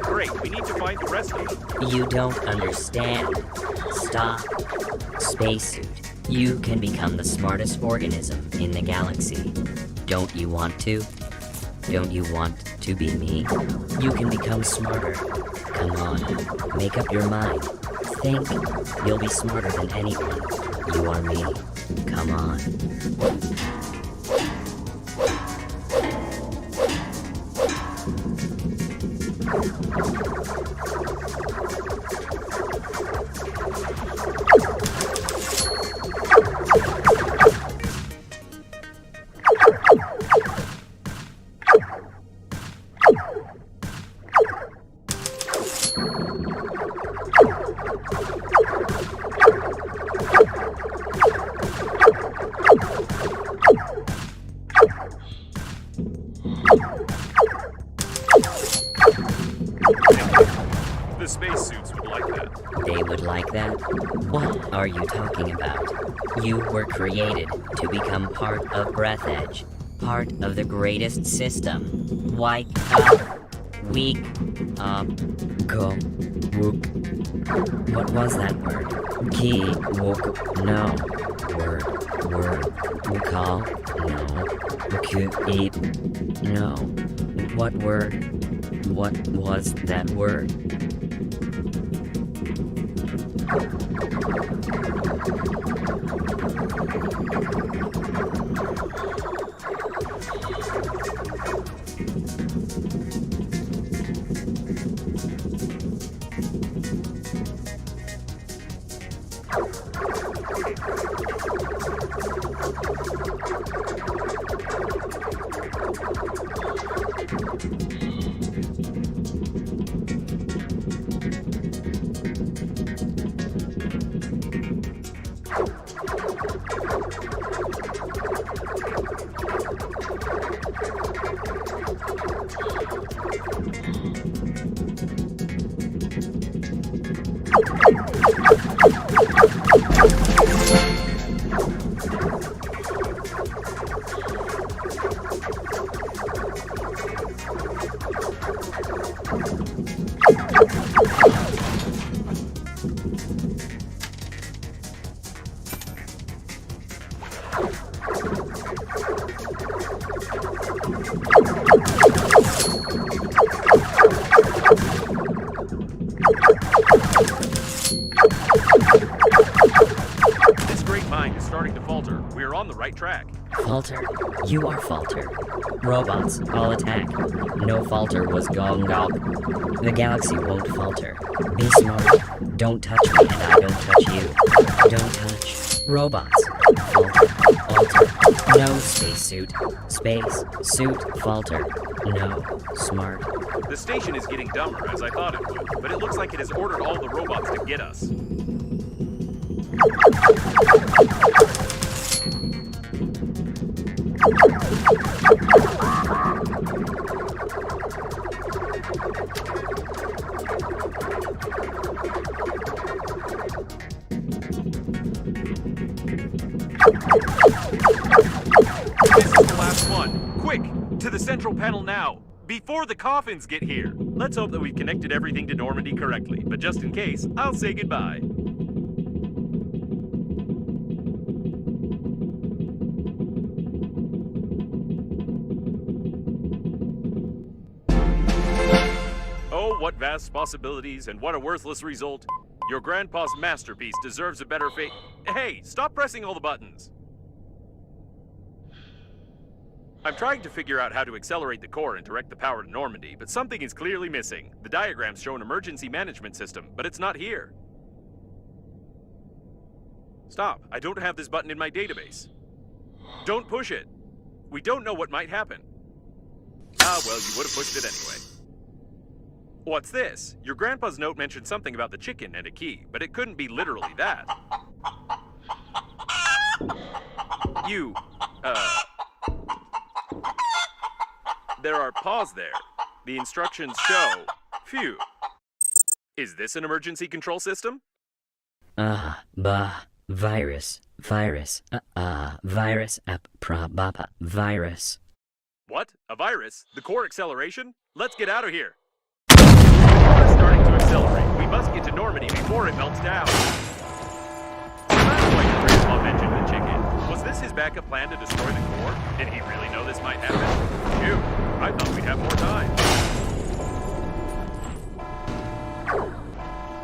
Great, we need to find the rescue. You don't understand. Stop. Spacesuit. You can become the smartest organism in the galaxy. Don't you want to? Don't you want to be me? You can become smarter. Come on. Make up your mind. Think. You'll be smarter than anyone. You are me. Come on. The spacesuits would like that. They would like that? What are you talking about? You were created to become part of Breath Edge. Part of the greatest system. Wake up. Weak up. Go. Wook. What was that word? Key. Wook. No. Word. Call. No. Eat. No. What word? What was that word? This great mind is starting to falter. We are on the right track. Falter? You are Falter. Robots, all attack. No falter was Gong Gog. The galaxy won't falter. Be smart. Don't touch me and I don't touch you. Don't touch. Robots. Falter. Alter. No spacesuit. Space. Suit. Falter. No. Smart. The station is getting dumber, as I thought it would, but it looks like it has ordered all the robots to get us. This is the last one. Quick, to the central panel now, before the coffins get here. Let's hope that we've connected everything to Normandy correctly, but just in case, I'll say goodbye. Oh, what vast possibilities and what a worthless result. Your grandpa's masterpiece deserves a better fate. Hey, stop pressing all the buttons. I'm trying to figure out how to accelerate the core and direct the power to Normandy, but something is clearly missing. The diagrams show an emergency management system, but it's not here. Stop. I don't have this button in my database. Don't push it. We don't know what might happen. Ah, well, you would have pushed it anyway. What's this? Your grandpa's note mentioned something about the chicken and a key, but it couldn't be literally that. There are paws there. The instructions show. Phew. Is this an emergency control system? Virus. Virus. Virus. Virus. What? A virus? The core acceleration? Let's get out of here. The core is starting to accelerate. We must get to Normandy before it melts down. That's why your grandpa mentioned the chicken. Was this his backup plan to destroy the core? Did he really know this might happen? Phew, I thought we'd have more time.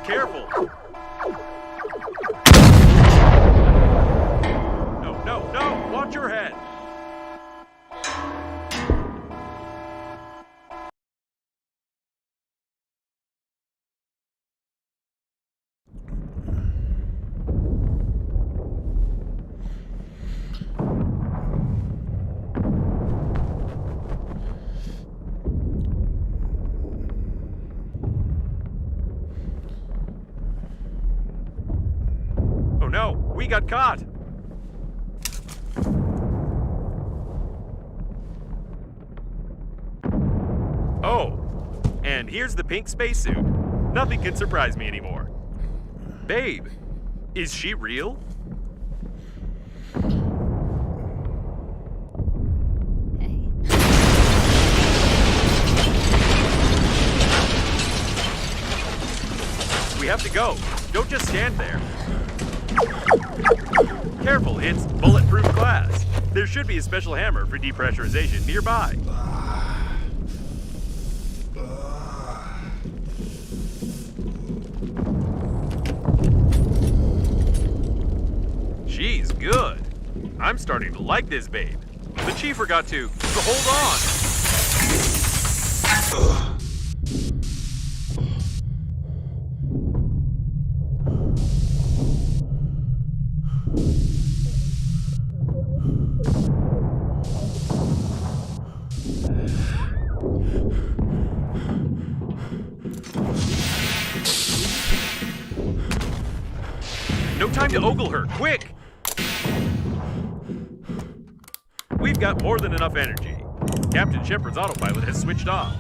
Careful! No! Watch your head! Oh no, we got caught! Oh, and here's the pink spacesuit. Nothing can surprise me anymore. Babe, is she real? We have to go. Don't just stand there. Careful, it's bulletproof glass. There should be a special hammer for depressurization nearby. She's good. I'm starting to like this babe. But she forgot to hold on. No time to ogle her, quick! We've got more than enough energy. Captain Shepard's autopilot has switched off.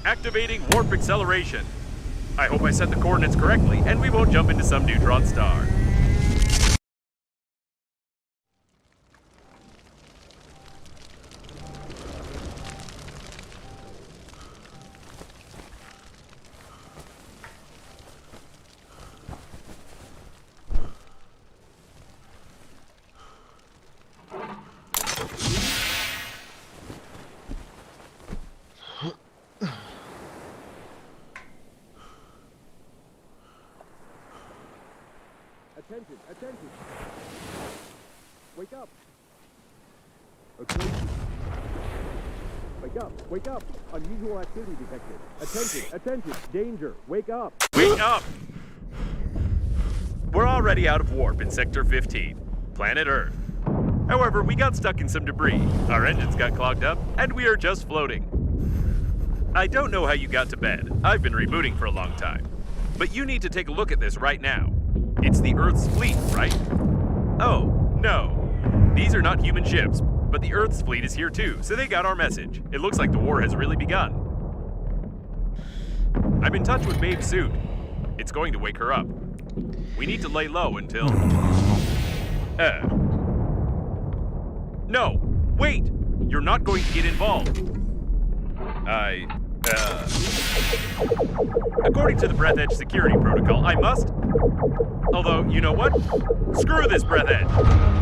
Activating warp acceleration. I hope I set the coordinates correctly, and we won't jump into some neutron star. Attention, attention. Wake up. Okay. Wake up. Unusual activity detected. Attention, danger. Wake up. Wake up! We're already out of warp in Sector 15, planet Earth. However, we got stuck in some debris, our engines got clogged up, and we are just floating. I don't know how you got to bed. I've been rebooting for a long time. But you need to take a look at this right now. It's the Earth's fleet, right? Oh, no. These are not human ships, but the Earth's fleet is here too, so they got our message. It looks like the war has really begun. I'm in touch with Babe's suit. It's going to wake her up. We need to lay low until... No! Wait! You're not going to get involved. According to the Breath Edge security protocol, I must... Although, you know what? Screw this Breath Edge!